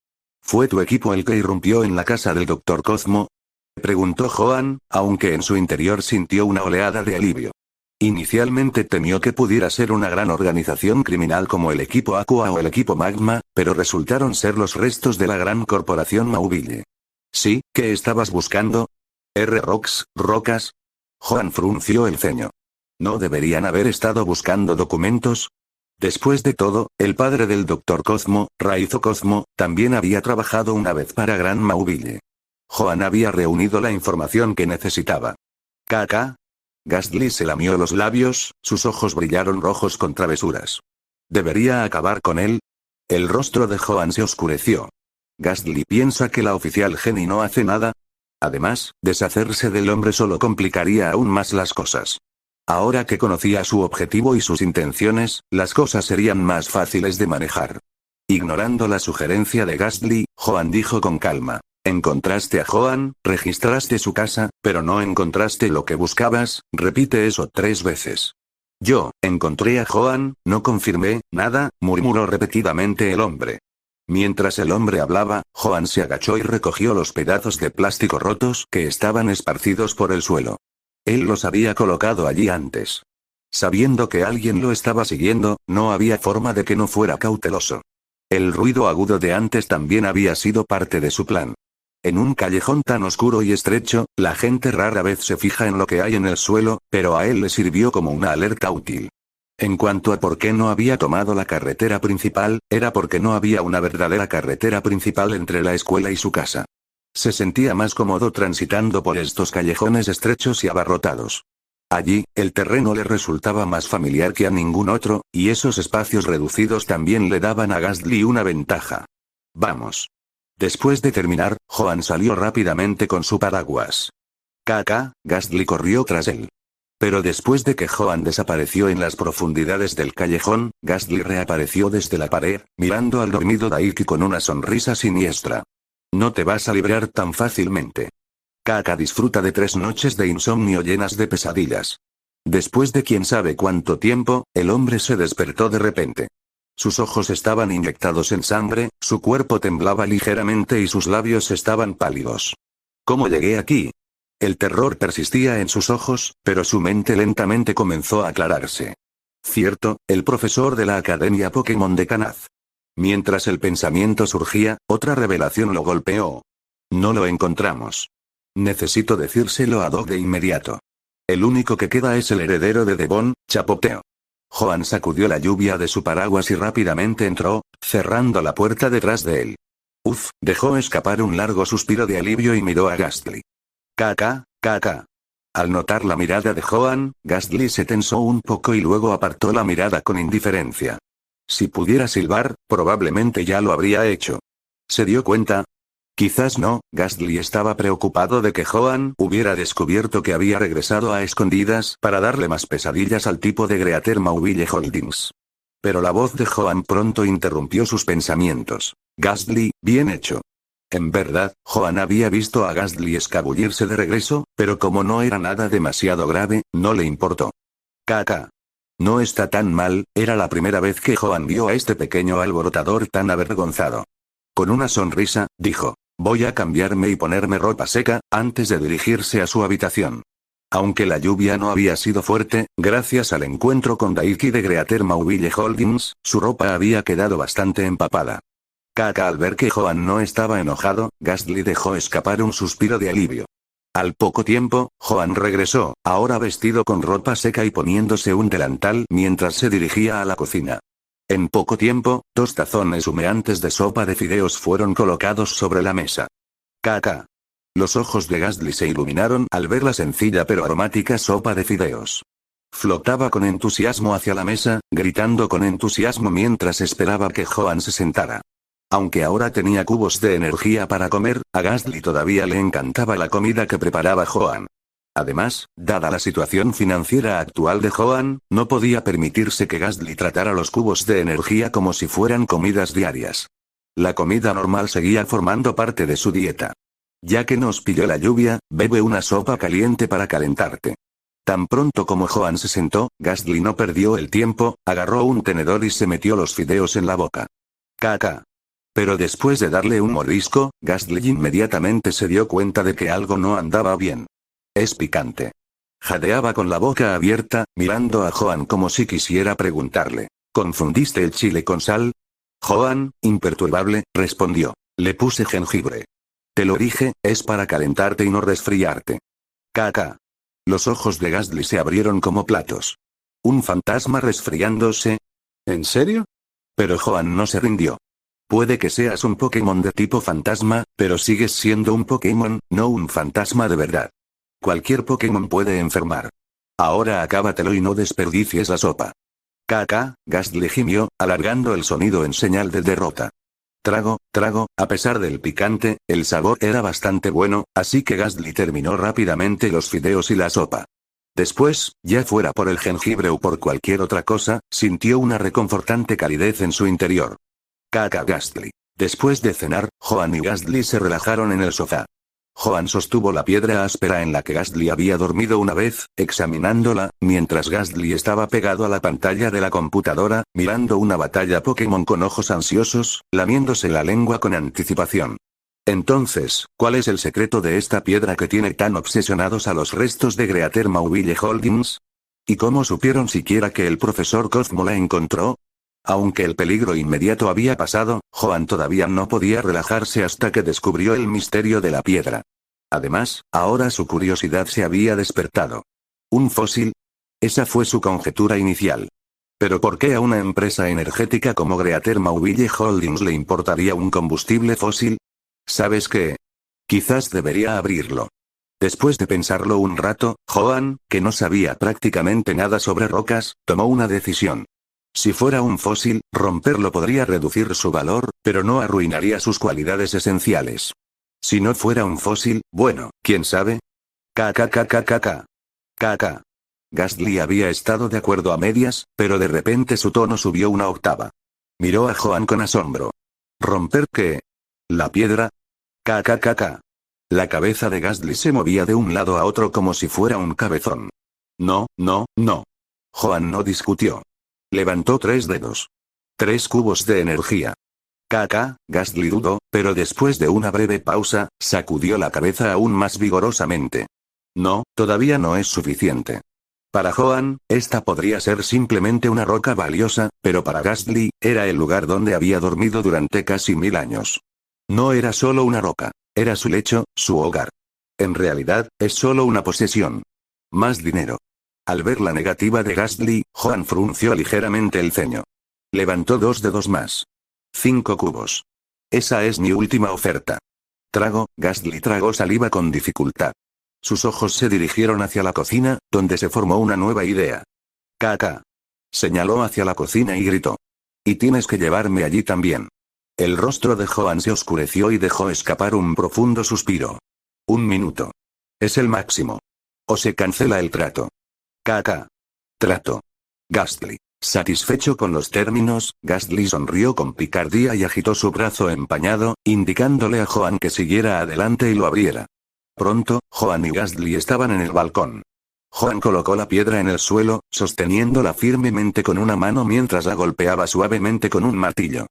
¿Fue tu equipo el que irrumpió en la casa del Dr. Cosmo?, preguntó Joan, aunque en su interior sintió una oleada de alivio. Inicialmente temió que pudiera ser una gran organización criminal como el equipo Aqua o el equipo Magma, pero resultaron ser los restos de la gran corporación Mauville. ¿Sí? ¿Qué estabas buscando? ¿Rocas? Joan frunció el ceño. ¿No deberían haber estado buscando documentos? Después de todo, el padre del Dr. Cosmo, Raizo Cosmo, también había trabajado una vez para Gran Mauville. Joan había reunido la información que necesitaba. «KK». Ghastly se lamió los labios, sus ojos brillaron rojos con travesuras. ¿Debería acabar con él? El rostro de Joan se oscureció. ¿Ghastly piensa que la oficial Jenny no hace nada? Además, deshacerse del hombre solo complicaría aún más las cosas. Ahora que conocía su objetivo y sus intenciones, las cosas serían más fáciles de manejar. Ignorando la sugerencia de Ghastly, Joan dijo con calma. «Encontraste a Joan, registraste su casa, pero no encontraste lo que buscabas, repite eso 3 veces». «Yo, encontré a Joan, no confirmé nada», murmuró repetidamente el hombre. Mientras el hombre hablaba, Joan se agachó y recogió los pedazos de plástico rotos que estaban esparcidos por el suelo. Él los había colocado allí antes. Sabiendo que alguien lo estaba siguiendo, no había forma de que no fuera cauteloso. El ruido agudo de antes también había sido parte de su plan. En un callejón tan oscuro y estrecho, la gente rara vez se fija en lo que hay en el suelo, pero a él le sirvió como una alerta útil. En cuanto a por qué no había tomado la carretera principal, era porque no había una verdadera carretera principal entre la escuela y su casa. Se sentía más cómodo transitando por estos callejones estrechos y abarrotados. Allí, el terreno le resultaba más familiar que a ningún otro, y esos espacios reducidos también le daban a Ghastly una ventaja. Vamos. Después de terminar, Joan salió rápidamente con su paraguas. Ghastly corrió tras él. Pero después de que Joan desapareció en las profundidades del callejón, Ghastly reapareció desde la pared, mirando al dormido Daiki con una sonrisa siniestra. No te vas a librar tan fácilmente. Disfruta de 3 noches de insomnio llenas de pesadillas. Después de quién sabe cuánto tiempo, el hombre se despertó de repente. Sus ojos estaban inyectados en sangre, su cuerpo temblaba ligeramente y sus labios estaban pálidos. ¿Cómo llegué aquí? El terror persistía en sus ojos, pero su mente lentamente comenzó a aclararse. Cierto, el profesor de la Academia Pokémon de Kanaz. Mientras el pensamiento surgía, otra revelación lo golpeó. No lo encontramos. Necesito decírselo a Doc de inmediato. El único que queda es el heredero de Devon, Chapoteo. Joan sacudió la lluvia de su paraguas y rápidamente entró, cerrando la puerta detrás de él. Dejó escapar un largo suspiro de alivio y miró a Ghastly. Al notar la mirada de Joan, Ghastly se tensó un poco y luego apartó la mirada con indiferencia. Si pudiera silbar, probablemente ya lo habría hecho. ¿Se dio cuenta? Quizás no, Ghastly estaba preocupado de que Joan hubiera descubierto que había regresado a escondidas para darle más pesadillas al tipo de Greater Mauville Holdings. Pero la voz de Joan pronto interrumpió sus pensamientos. Ghastly, bien hecho. En verdad, Joan había visto a Ghastly escabullirse de regreso, pero como no era nada demasiado grave, no le importó. No está tan mal, era la primera vez que Joan vio a este pequeño alborotador tan avergonzado. Con una sonrisa, dijo. Voy a cambiarme y ponerme ropa seca, antes de dirigirse a su habitación. Aunque la lluvia no había sido fuerte, gracias al encuentro con Daiki de Greater Mauville Holdings, su ropa había quedado bastante empapada. Al ver que Joan no estaba enojado, Ghastly dejó escapar un suspiro de alivio. Al poco tiempo, Joan regresó, ahora vestido con ropa seca y poniéndose un delantal mientras se dirigía a la cocina. En poco tiempo, 2 tazones humeantes de sopa de fideos fueron colocados sobre la mesa. Los ojos de Ghastly se iluminaron al ver la sencilla pero aromática sopa de fideos. Flotaba con entusiasmo hacia la mesa, gritando con entusiasmo mientras esperaba que Joan se sentara. Aunque ahora tenía cubos de energía para comer, a Ghastly todavía le encantaba la comida que preparaba Joan. Además, dada la situación financiera actual de Joan, no podía permitirse que Ghastly tratara los cubos de energía como si fueran comidas diarias. La comida normal seguía formando parte de su dieta. Ya que nos pilló la lluvia, bebe una sopa caliente para calentarte. Tan pronto como Joan se sentó, Ghastly no perdió el tiempo, agarró un tenedor y se metió los fideos en la boca. Pero después de darle un mordisco, Ghastly inmediatamente se dio cuenta de que algo no andaba bien. Es picante. Jadeaba con la boca abierta, mirando a Joan como si quisiera preguntarle. ¿Confundiste el chile con sal? Joan, imperturbable, respondió. Le puse jengibre. Te lo dije, es para calentarte y no resfriarte. Los ojos de Ghastly se abrieron como platos. ¿Un fantasma resfriándose? ¿En serio? Pero Joan no se rindió. Puede que seas un Pokémon de tipo fantasma, pero sigues siendo un Pokémon, no un fantasma de verdad. Cualquier Pokémon puede enfermar. Ahora acábatelo y no desperdicies la sopa. Ghastly gimió, alargando el sonido en señal de derrota. Trago, a pesar del picante, el sabor era bastante bueno, así que Ghastly terminó rápidamente los fideos y la sopa. Después, ya fuera por el jengibre o por cualquier otra cosa, sintió una reconfortante calidez en su interior. Ghastly. Después de cenar, Joan y Ghastly se relajaron en el sofá. Joan sostuvo la piedra áspera en la que Ghastly había dormido una vez, examinándola, mientras Ghastly estaba pegado a la pantalla de la computadora, mirando una batalla Pokémon con ojos ansiosos, lamiéndose la lengua con anticipación. Entonces, ¿cuál es el secreto de esta piedra que tiene tan obsesionados a los restos de Greater Mauville Holdings? ¿Y cómo supieron siquiera que el profesor Cosmo la encontró? Aunque el peligro inmediato había pasado, Joan todavía no podía relajarse hasta que descubrió el misterio de la piedra. Además, ahora su curiosidad se había despertado. ¿Un fósil? Esa fue su conjetura inicial. Pero ¿por qué a una empresa energética como Greater Mauville Holdings le importaría un combustible fósil? ¿Sabes qué? Quizás debería abrirlo. Después de pensarlo un rato, Joan, que no sabía prácticamente nada sobre rocas, tomó una decisión. Si fuera un fósil, romperlo podría reducir su valor, pero no arruinaría sus cualidades esenciales. Si no fuera un fósil, bueno, ¿quién sabe? KKKKKK. KK. Gastly había estado de acuerdo a medias, pero de repente su tono subió una octava. Miró a Joan con asombro. ¿Romper qué? ¿La piedra? KKKK. La cabeza de Gastly se movía de un lado a otro como si fuera un cabezón. No, no, no. Joan no discutió. Levantó 3 dedos. 3 cubos de energía. Gastly dudó, pero después de una breve pausa, sacudió la cabeza aún más vigorosamente. No, todavía no es suficiente. Para Joan, esta podría ser simplemente una roca valiosa, pero para Gastly, era el lugar donde había dormido durante casi 1000 años. No era solo una roca, era su lecho, su hogar. En realidad, es solo una posesión. Más dinero. Al ver la negativa de Gastly, Joan frunció ligeramente el ceño. Levantó 2 dedos más. 5 cubos. Esa es mi última oferta. Gastly tragó saliva con dificultad. Sus ojos se dirigieron hacia la cocina, donde se formó una nueva idea. Señaló hacia la cocina y gritó. Y tienes que llevarme allí también. El rostro de Joan se oscureció y dejó escapar un profundo suspiro. 1 minuto. Es el máximo. O se cancela el trato. Trato. Gastly. Satisfecho con los términos, Gastly sonrió con picardía y agitó su brazo empañado, indicándole a Joan que siguiera adelante y lo abriera. Pronto, Joan y Gastly estaban en el balcón. Joan colocó la piedra en el suelo, sosteniéndola firmemente con una mano mientras la golpeaba suavemente con un martillo.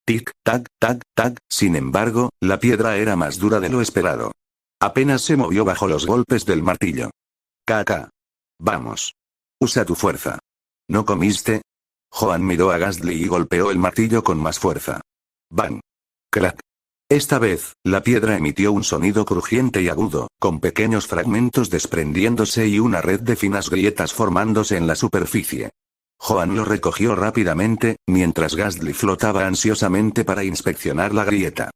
Tic, tac, tac, tac, sin embargo, la piedra era más dura de lo esperado. Apenas se movió bajo los golpes del martillo. Vamos. Usa tu fuerza. ¿No comiste? Joan miró a Gastly y golpeó el martillo con más fuerza. Bang. Crack. Esta vez, la piedra emitió un sonido crujiente y agudo, con pequeños fragmentos desprendiéndose y una red de finas grietas formándose en la superficie. Joan lo recogió rápidamente, mientras Gastly flotaba ansiosamente para inspeccionar la grieta.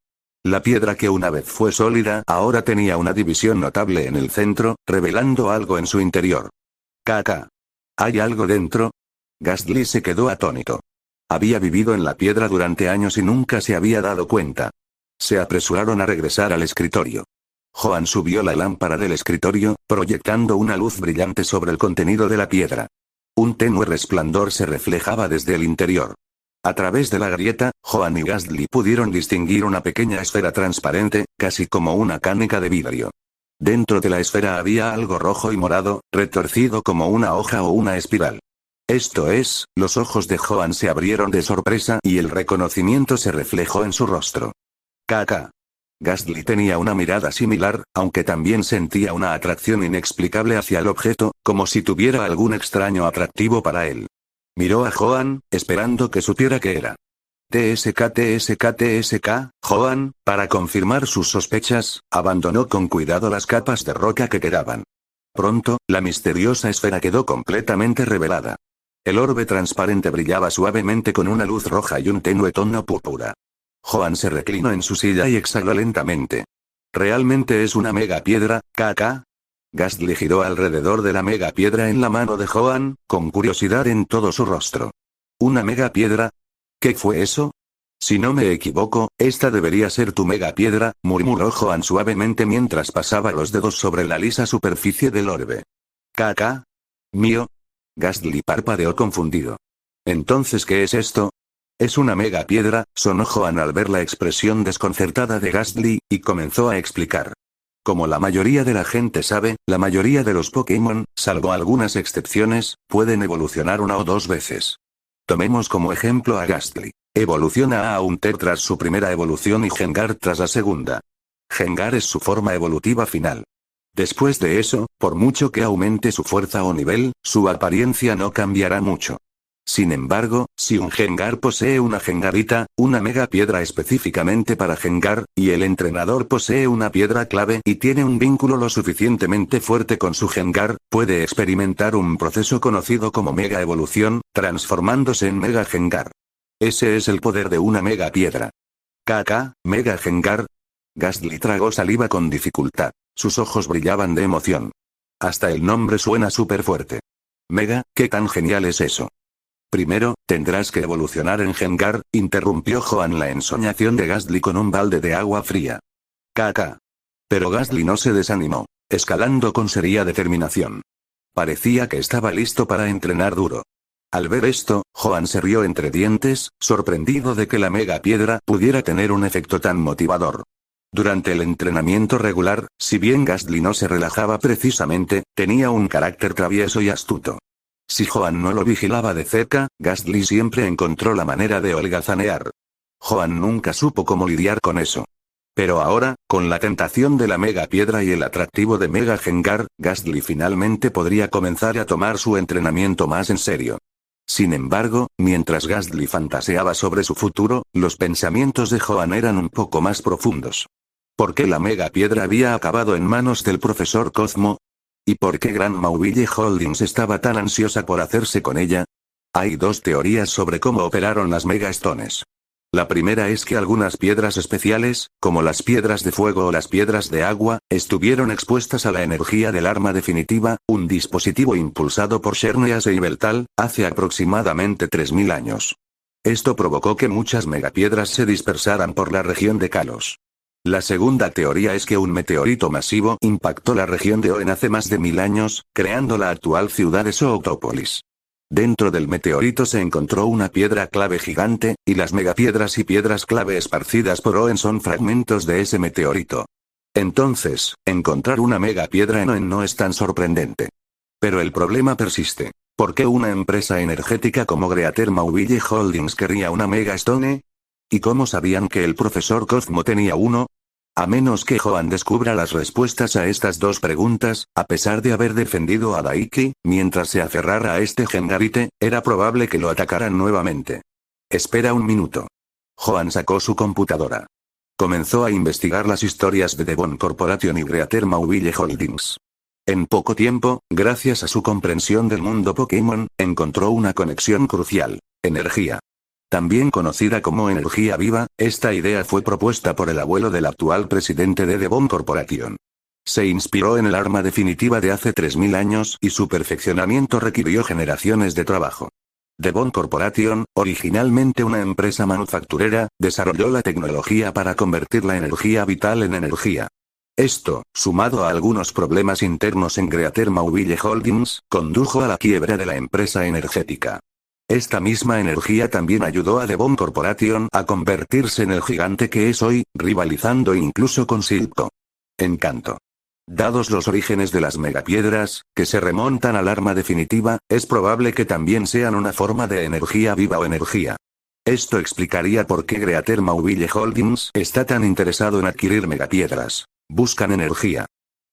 La piedra que una vez fue sólida ahora tenía una división notable en el centro, revelando algo en su interior. ¿Hay algo dentro? Gastly se quedó atónito. Había vivido en la piedra durante años y nunca se había dado cuenta. Se apresuraron a regresar al escritorio. Joan subió la lámpara del escritorio, proyectando una luz brillante sobre el contenido de la piedra. Un tenue resplandor se reflejaba desde el interior. A través de la grieta, Joan y Gastly pudieron distinguir una pequeña esfera transparente, casi como una canica de vidrio. Dentro de la esfera había algo rojo y morado, retorcido como una hoja o una espiral. Esto es, los ojos de Joan se abrieron de sorpresa y el reconocimiento se reflejó en su rostro. Gastly tenía una mirada similar, aunque también sentía una atracción inexplicable hacia el objeto, como si tuviera algún extraño atractivo para él. Miró a Joan, esperando que supiera qué era. TSK, Joan, para confirmar sus sospechas, abandonó con cuidado las capas de roca que quedaban. Pronto, la misteriosa esfera quedó completamente revelada. El orbe transparente brillaba suavemente con una luz roja y un tenue tono púrpura. Joan se reclinó en su silla y exhaló lentamente. ¿Realmente es una mega piedra, Gastly giró alrededor de la mega piedra en la mano de Joan, con curiosidad en todo su rostro. ¿Una mega piedra? ¿Qué fue eso? Si no me equivoco, esta debería ser tu mega piedra, murmuró Joan suavemente mientras pasaba los dedos sobre la lisa superficie del orbe. ¿Mío? Gastly parpadeó confundido. ¿Entonces qué es esto? Es una mega piedra, sonó Joan al ver la expresión desconcertada de Gastly, y comenzó a explicar. Como la mayoría de la gente sabe, la mayoría de los Pokémon, salvo algunas excepciones, pueden evolucionar 1 o 2 veces. Tomemos como ejemplo a Gastly. Evoluciona a Haunter tras su primera evolución y Gengar tras la segunda. Gengar es su forma evolutiva final. Después de eso, por mucho que aumente su fuerza o nivel, su apariencia no cambiará mucho. Sin embargo, si un Gengar posee una Gengarita, una mega piedra específicamente para Gengar, y el entrenador posee una piedra clave y tiene un vínculo lo suficientemente fuerte con su Gengar, puede experimentar un proceso conocido como mega evolución, transformándose en mega Gengar. Ese es el poder de una mega piedra. KK, mega Gengar. Gastly tragó saliva con dificultad. Sus ojos brillaban de emoción. Hasta el nombre suena súper fuerte. Mega, ¿qué tan genial es eso? Primero, tendrás que evolucionar en Gengar, interrumpió Joan la ensoñación de Gastly con un balde de agua fría. KK. Pero Gastly no se desanimó, escalando con seria determinación. Parecía que estaba listo para entrenar duro. Al ver esto, Joan se rió entre dientes, sorprendido de que la mega piedra pudiera tener un efecto tan motivador. Durante el entrenamiento regular, si bien Gastly no se relajaba precisamente, tenía un carácter travieso y astuto. Si Joan no lo vigilaba de cerca, Gastly siempre encontró la manera de holgazanear. Joan nunca supo cómo lidiar con eso. Pero ahora, con la tentación de la mega piedra y el atractivo de Mega Gengar, Gastly finalmente podría comenzar a tomar su entrenamiento más en serio. Sin embargo, mientras Gastly fantaseaba sobre su futuro, los pensamientos de Joan eran un poco más profundos. ¿Por qué la mega piedra había acabado en manos del profesor Cosmo? ¿Y por qué Gran Mauville Holdings estaba tan ansiosa por hacerse con ella? Hay dos teorías sobre cómo operaron las Mega Stones. La primera es que algunas piedras especiales, como las piedras de fuego o las piedras de agua, estuvieron expuestas a la energía del arma definitiva, un dispositivo impulsado por Xerneas e Yveltal, hace aproximadamente 3000 años. Esto provocó que muchas megapiedras se dispersaran por la región de Kalos. La segunda teoría es que un meteorito masivo impactó la región de Oen hace más de 1000 años, creando la actual ciudad de Zootópolis. Dentro del meteorito se encontró una piedra clave gigante, y las megapiedras y piedras clave esparcidas por Oen son fragmentos de ese meteorito. Entonces, encontrar una megapiedra en Oen no es tan sorprendente. Pero el problema persiste. ¿Por qué una empresa energética como Greater Mauville Holdings querría una Mega Stone? ¿Y cómo sabían que el profesor Cosmo tenía uno? A menos que Joan descubra las respuestas a estas dos preguntas, a pesar de haber defendido a Daiki, mientras se aferrara a este Gengarite, era probable que lo atacaran nuevamente. Espera un minuto. Joan sacó su computadora. Comenzó a investigar las historias de Devon Corporation y Greater Mauville Holdings. En poco tiempo, gracias a su comprensión del mundo Pokémon, encontró una conexión crucial: energía. También conocida como energía viva, esta idea fue propuesta por el abuelo del actual presidente de Devon Corporation. Se inspiró en el arma definitiva de hace 3000 años y su perfeccionamiento requirió generaciones de trabajo. Devon Corporation, originalmente una empresa manufacturera, desarrolló la tecnología para convertir la energía vital en energía. Esto, sumado a algunos problemas internos en Greater Mauville Holdings, condujo a la quiebra de la empresa energética. Esta misma energía también ayudó a Devon Corporation a convertirse en el gigante que es hoy, rivalizando incluso con Silco. Encanto. Dados los orígenes de las megapiedras, que se remontan al arma definitiva, es probable que también sean una forma de energía viva o energía. Esto explicaría por qué Greater Mauville Holdings está tan interesado en adquirir megapiedras. Buscan energía.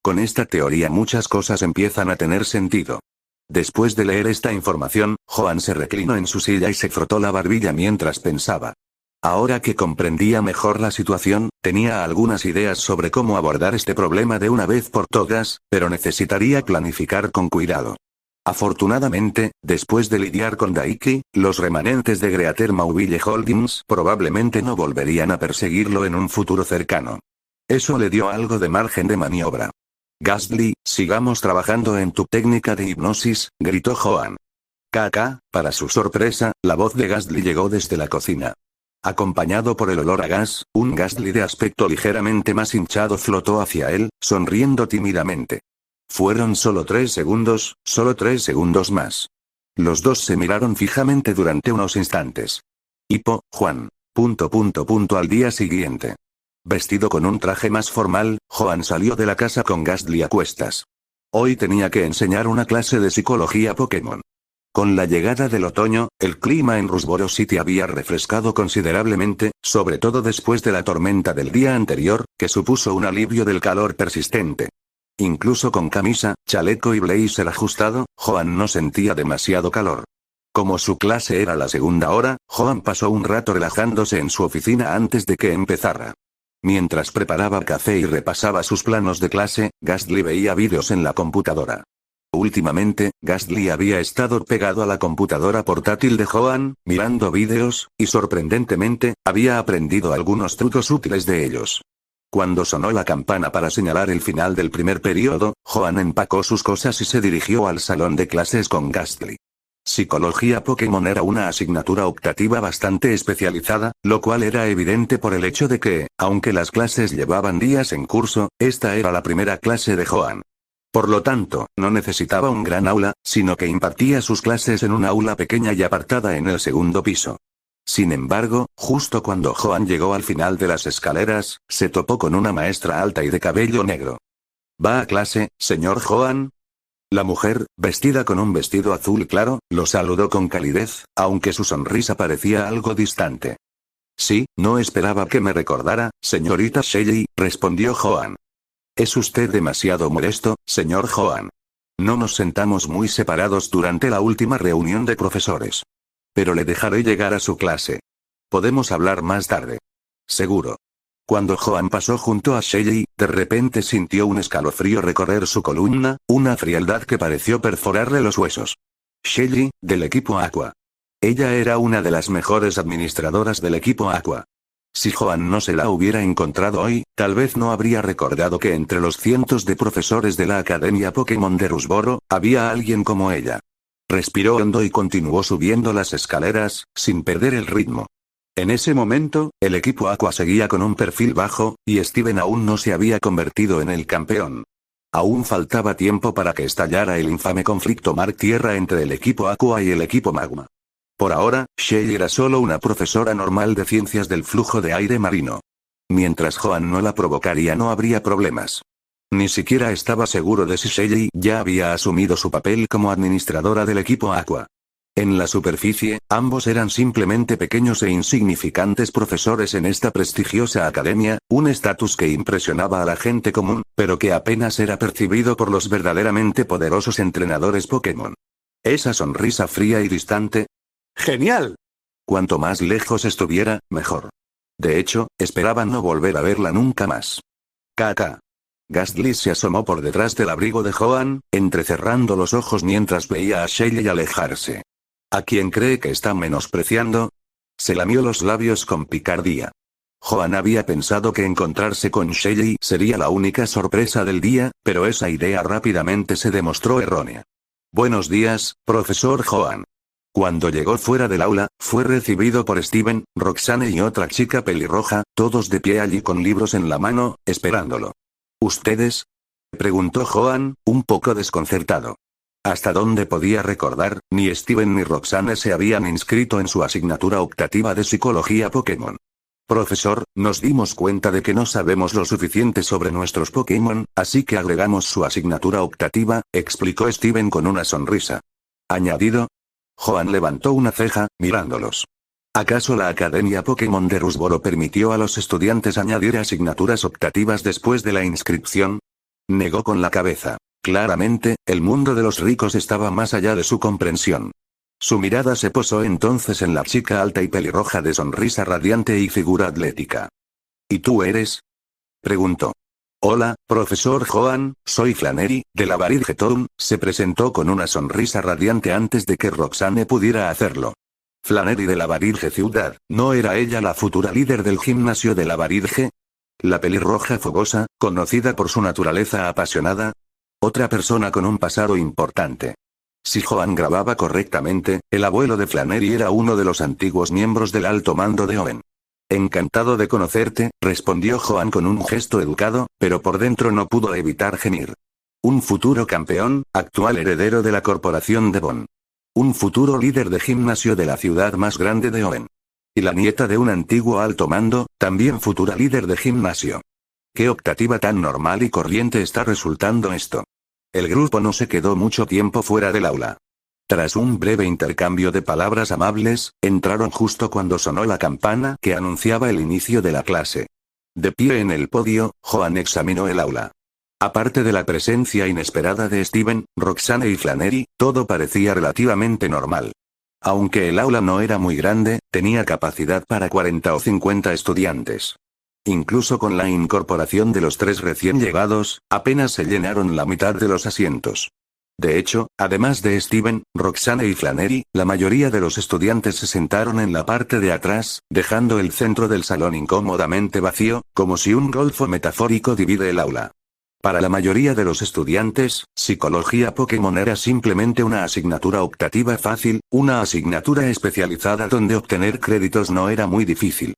Con esta teoría muchas cosas empiezan a tener sentido. Después de leer esta información, Joan se reclinó en su silla y se frotó la barbilla mientras pensaba. Ahora que comprendía mejor la situación, tenía algunas ideas sobre cómo abordar este problema de una vez por todas, pero necesitaría planificar con cuidado. Afortunadamente, después de lidiar con Daiki, los remanentes de Greater Mauville Holdings probablemente no volverían a perseguirlo en un futuro cercano. Eso le dio algo de margen de maniobra. Gastly, sigamos trabajando en tu técnica de hipnosis, gritó Joan. Para su sorpresa, la voz de Gastly llegó desde la cocina. Acompañado por el olor a gas, un Gastly de aspecto ligeramente más hinchado flotó hacia él, sonriendo tímidamente. Fueron solo 3 segundos, solo 3 segundos más. Los dos se miraron fijamente durante unos instantes. Juan. Al día siguiente. Vestido con un traje más formal, Joan salió de la casa con Gastly a cuestas. Hoy tenía que enseñar una clase de psicología Pokémon. Con la llegada del otoño, el clima en Rusboro City había refrescado considerablemente, sobre todo después de la tormenta del día anterior, que supuso un alivio del calor persistente. Incluso con camisa, chaleco y blazer ajustado, Joan no sentía demasiado calor. Como su clase era la segunda hora, Joan pasó un rato relajándose en su oficina antes de que empezara. Mientras preparaba café y repasaba sus planos de clase, Gastly veía vídeos en la computadora. Últimamente, Gastly había estado pegado a la computadora portátil de Joan, mirando vídeos, y sorprendentemente, había aprendido algunos trucos útiles de ellos. Cuando sonó la campana para señalar el final del primer periodo, Joan empacó sus cosas y se dirigió al salón de clases con Gastly. Psicología Pokémon era una asignatura optativa bastante especializada, lo cual era evidente por el hecho de que, aunque las clases llevaban días en curso, esta era la primera clase de Joan. Por lo tanto, no necesitaba un gran aula, sino que impartía sus clases en una aula pequeña y apartada en el segundo piso. Sin embargo, justo cuando Joan llegó al final de las escaleras, se topó con una maestra alta y de cabello negro. ¿Va a clase, señor Joan? La mujer, vestida con un vestido azul claro, lo saludó con calidez, aunque su sonrisa parecía algo distante. Sí, no esperaba que me recordara, señorita Shelley, respondió Joan. Es usted demasiado modesto, señor Joan. No nos sentamos muy separados durante la última reunión de profesores. Pero le dejaré llegar a su clase. Podemos hablar más tarde. Seguro. Cuando Joan pasó junto a Shelley, de repente sintió un escalofrío recorrer su columna, una frialdad que pareció perforarle los huesos. Shelley, del equipo Aqua. Ella era una de las mejores administradoras del equipo Aqua. Si Joan no se la hubiera encontrado hoy, tal vez no habría recordado que entre los cientos de profesores de la Academia Pokémon de Rusboro, había alguien como ella. Respiró hondo y continuó subiendo las escaleras, sin perder el ritmo. En ese momento, el equipo Aqua seguía con un perfil bajo, y Steven aún no se había convertido en el campeón. Aún faltaba tiempo para que estallara el infame conflicto mar-tierra entre el equipo Aqua y el equipo Magma. Por ahora, Shelley era solo una profesora normal de ciencias del flujo de aire marino. Mientras Joan no la provocaría no habría problemas. Ni siquiera estaba seguro de si Shelley ya había asumido su papel como administradora del equipo Aqua. En la superficie, ambos eran simplemente pequeños e insignificantes profesores en esta prestigiosa academia, un estatus que impresionaba a la gente común, pero que apenas era percibido por los verdaderamente poderosos entrenadores Pokémon. Esa sonrisa fría y distante. ¡Genial! Cuanto más lejos estuviera, mejor. De hecho, esperaban no volver a verla nunca más. Kaka. Gastly se asomó por detrás del abrigo de Joan, entrecerrando los ojos mientras veía a Shelley alejarse. ¿A quién cree que está menospreciando? Se lamió los labios con picardía. Joan había pensado que encontrarse con Shelley sería la única sorpresa del día, pero esa idea rápidamente se demostró errónea. Buenos días, profesor Joan. Cuando llegó fuera del aula, fue recibido por Steven, Roxanne y otra chica pelirroja, todos de pie allí con libros en la mano, esperándolo. ¿Ustedes? Preguntó Joan, un poco desconcertado. Hasta donde podía recordar, ni Steven ni Roxanne se habían inscrito en su asignatura optativa de psicología Pokémon. Profesor, nos dimos cuenta de que no sabemos lo suficiente sobre nuestros Pokémon, así que agregamos su asignatura optativa, explicó Steven con una sonrisa. ¿Añadido? Joan levantó una ceja, mirándolos. ¿Acaso la Academia Pokémon de Rusboro permitió a los estudiantes añadir asignaturas optativas después de la inscripción? Negó con la cabeza. Claramente, el mundo de los ricos estaba más allá de su comprensión. Su mirada se posó entonces en la chica alta y pelirroja de sonrisa radiante y figura atlética. ¿Y tú eres? Preguntó. Hola, profesor Joan, soy Flannery, de la Baridge Town, se presentó con una sonrisa radiante antes de que Roxanne pudiera hacerlo. Flannery de la Baridge Ciudad, ¿no era ella la futura líder del gimnasio de la Baridge? La pelirroja fogosa, conocida por su naturaleza apasionada. Otra persona con un pasado importante. Si Joan grababa correctamente, el abuelo de Flannery era uno de los antiguos miembros del alto mando de Owen. Encantado de conocerte, respondió Joan con un gesto educado, pero por dentro no pudo evitar gemir. Un futuro campeón, actual heredero de la corporación de Bon. Un futuro líder de gimnasio de la ciudad más grande de Owen. Y la nieta de un antiguo alto mando, también futura líder de gimnasio. ¿Qué optativa tan normal y corriente está resultando esto? El grupo no se quedó mucho tiempo fuera del aula. Tras un breve intercambio de palabras amables, entraron justo cuando sonó la campana que anunciaba el inicio de la clase. De pie en el podio, Joan examinó el aula. Aparte de la presencia inesperada de Steven, Roxanne y Flannery, todo parecía relativamente normal. Aunque el aula no era muy grande, tenía capacidad para 40 o 50 estudiantes. Incluso con la incorporación de los 3 recién llegados, apenas se llenaron la mitad de los asientos. De hecho, además de Steven, Roxane y Flannery, la mayoría de los estudiantes se sentaron en la parte de atrás, dejando el centro del salón incómodamente vacío, como si un golfo metafórico divide el aula. Para la mayoría de los estudiantes, psicología Pokémon era simplemente una asignatura optativa fácil, una asignatura especializada donde obtener créditos no era muy difícil.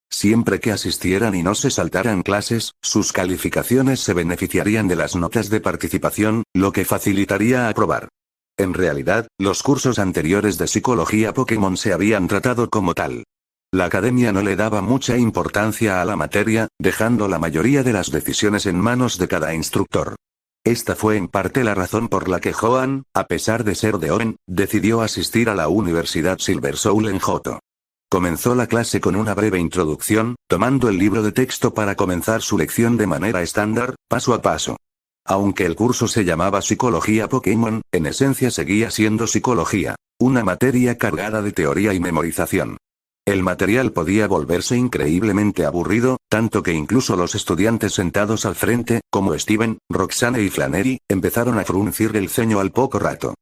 Siempre que asistieran y no se saltaran clases, sus calificaciones se beneficiarían de las notas de participación, lo que facilitaría aprobar. En realidad, los cursos anteriores de psicología Pokémon se habían tratado como tal. La academia no le daba mucha importancia a la materia, dejando la mayoría de las decisiones en manos de cada instructor. Esta fue en parte la razón por la que Johan, a pesar de ser de Oen, decidió asistir a la Universidad Silver Soul en Johto. Comenzó la clase con una breve introducción, tomando el libro de texto para comenzar su lección de manera estándar, paso a paso. Aunque el curso se llamaba Psicología Pokémon, en esencia seguía siendo psicología, una materia cargada de teoría y memorización. El material podía volverse increíblemente aburrido, tanto que incluso los estudiantes sentados al frente, como Steven, Roxane y Flannery, empezaron a fruncir el ceño al poco rato.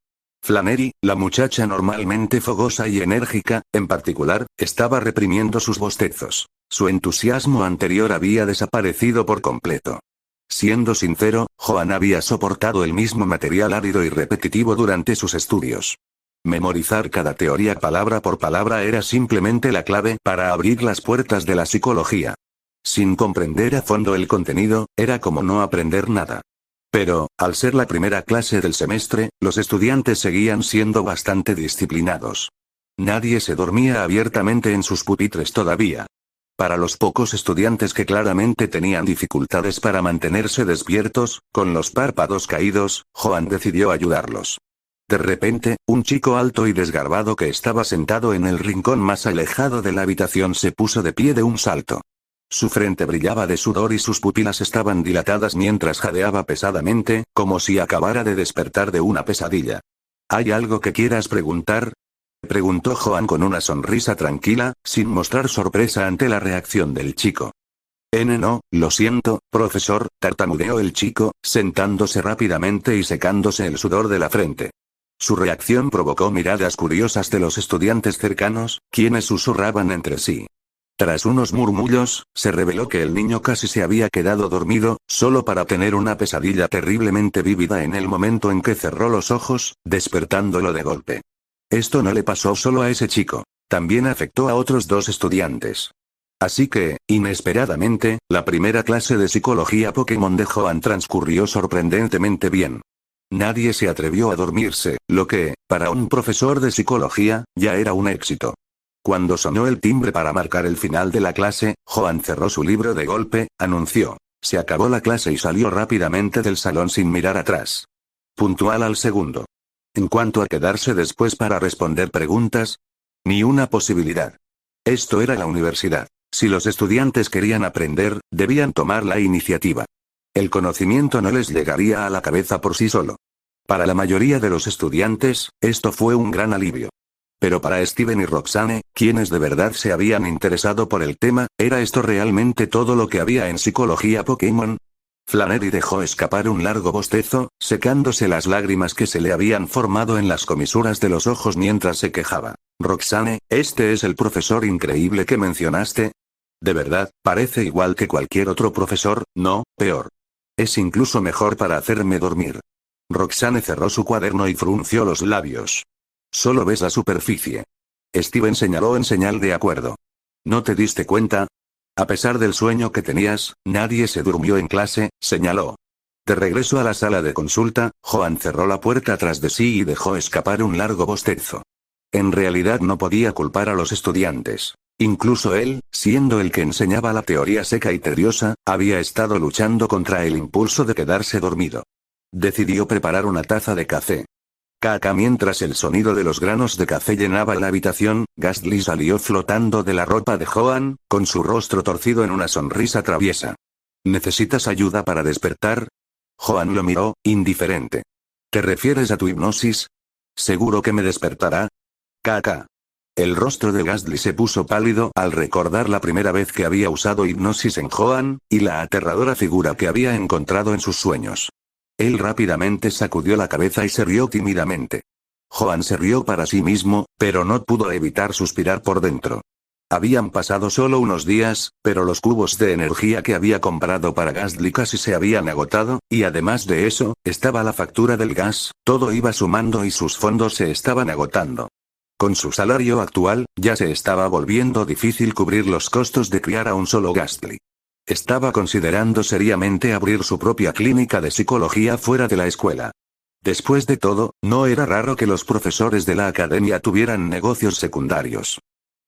Flannery, la muchacha normalmente fogosa y enérgica, en particular, estaba reprimiendo sus bostezos. Su entusiasmo anterior había desaparecido por completo. Siendo sincero, Johan había soportado el mismo material árido y repetitivo durante sus estudios. Memorizar cada teoría palabra por palabra era simplemente la clave para abrir las puertas de la psicología. Sin comprender a fondo el contenido, era como no aprender nada. Pero, al ser la primera clase del semestre, los estudiantes seguían siendo bastante disciplinados. Nadie se dormía abiertamente en sus pupitres todavía. Para los pocos estudiantes que claramente tenían dificultades para mantenerse despiertos, con los párpados caídos, Johan decidió ayudarlos. De repente, un chico alto y desgarbado que estaba sentado en el rincón más alejado de la habitación se puso de pie de un salto. Su frente brillaba de sudor y sus pupilas estaban dilatadas mientras jadeaba pesadamente, como si acabara de despertar de una pesadilla. ¿Hay algo que quieras preguntar?, preguntó Johan con una sonrisa tranquila, sin mostrar sorpresa ante la reacción del chico. No, lo siento, profesor, tartamudeó el chico, sentándose rápidamente y secándose el sudor de la frente. Su reacción provocó miradas curiosas de los estudiantes cercanos, quienes susurraban entre sí. Tras unos murmullos, se reveló que el niño casi se había quedado dormido, solo para tener una pesadilla terriblemente vívida en el momento en que cerró los ojos, despertándolo de golpe. Esto no le pasó solo a ese chico, también afectó a otros 2 estudiantes. Así que, inesperadamente, la primera clase de psicología Pokémon de Johan transcurrió sorprendentemente bien. Nadie se atrevió a dormirse, lo que, para un profesor de psicología, ya era un éxito. Cuando sonó el timbre para marcar el final de la clase, Johan cerró su libro de golpe, anunció. Se acabó la clase y salió rápidamente del salón sin mirar atrás. Puntual al segundo. En cuanto a quedarse después para responder preguntas, ni una posibilidad. Esto era la universidad. Si los estudiantes querían aprender, debían tomar la iniciativa. El conocimiento no les llegaría a la cabeza por sí solo. Para la mayoría de los estudiantes, esto fue un gran alivio. Pero para Steven y Roxane, quienes de verdad se habían interesado por el tema, ¿era esto realmente todo lo que había en psicología Pokémon? Flannery dejó escapar un largo bostezo, secándose las lágrimas que se le habían formado en las comisuras de los ojos mientras se quejaba. Roxane, ¿este es el profesor increíble que mencionaste? De verdad, parece igual que cualquier otro profesor, no, peor. Es incluso mejor para hacerme dormir. Roxane cerró su cuaderno y frunció los labios. Solo ves la superficie. Steven señaló en señal de acuerdo. ¿No te diste cuenta? A pesar del sueño que tenías, nadie se durmió en clase, señaló. De regreso a la sala de consulta, Johan cerró la puerta tras de sí y dejó escapar un largo bostezo. En realidad no podía culpar a los estudiantes. Incluso él, siendo el que enseñaba la teoría seca y tediosa, había estado luchando contra el impulso de quedarse dormido. Decidió preparar una taza de café. Caca mientras el sonido de los granos de café llenaba la habitación, Gastly salió flotando de la ropa de Johan, con su rostro torcido en una sonrisa traviesa. ¿Necesitas ayuda para despertar? Johan lo miró, indiferente. ¿Te refieres a tu hipnosis? ¿Seguro que me despertará? KK. El rostro de Gastly se puso pálido al recordar la primera vez que había usado hipnosis en Joan, y la aterradora figura que había encontrado en sus sueños. Él rápidamente sacudió la cabeza y se rió tímidamente. Joan se rió para sí mismo, pero no pudo evitar suspirar por dentro. Habían pasado solo unos días, pero los cubos de energía que había comprado para Gastly casi se habían agotado, y además de eso, estaba la factura del gas, todo iba sumando y sus fondos se estaban agotando. Con su salario actual, ya se estaba volviendo difícil cubrir los costos de criar a un solo Gastly. Estaba considerando seriamente abrir su propia clínica de psicología fuera de la escuela. Después de todo, no era raro que los profesores de la academia tuvieran negocios secundarios.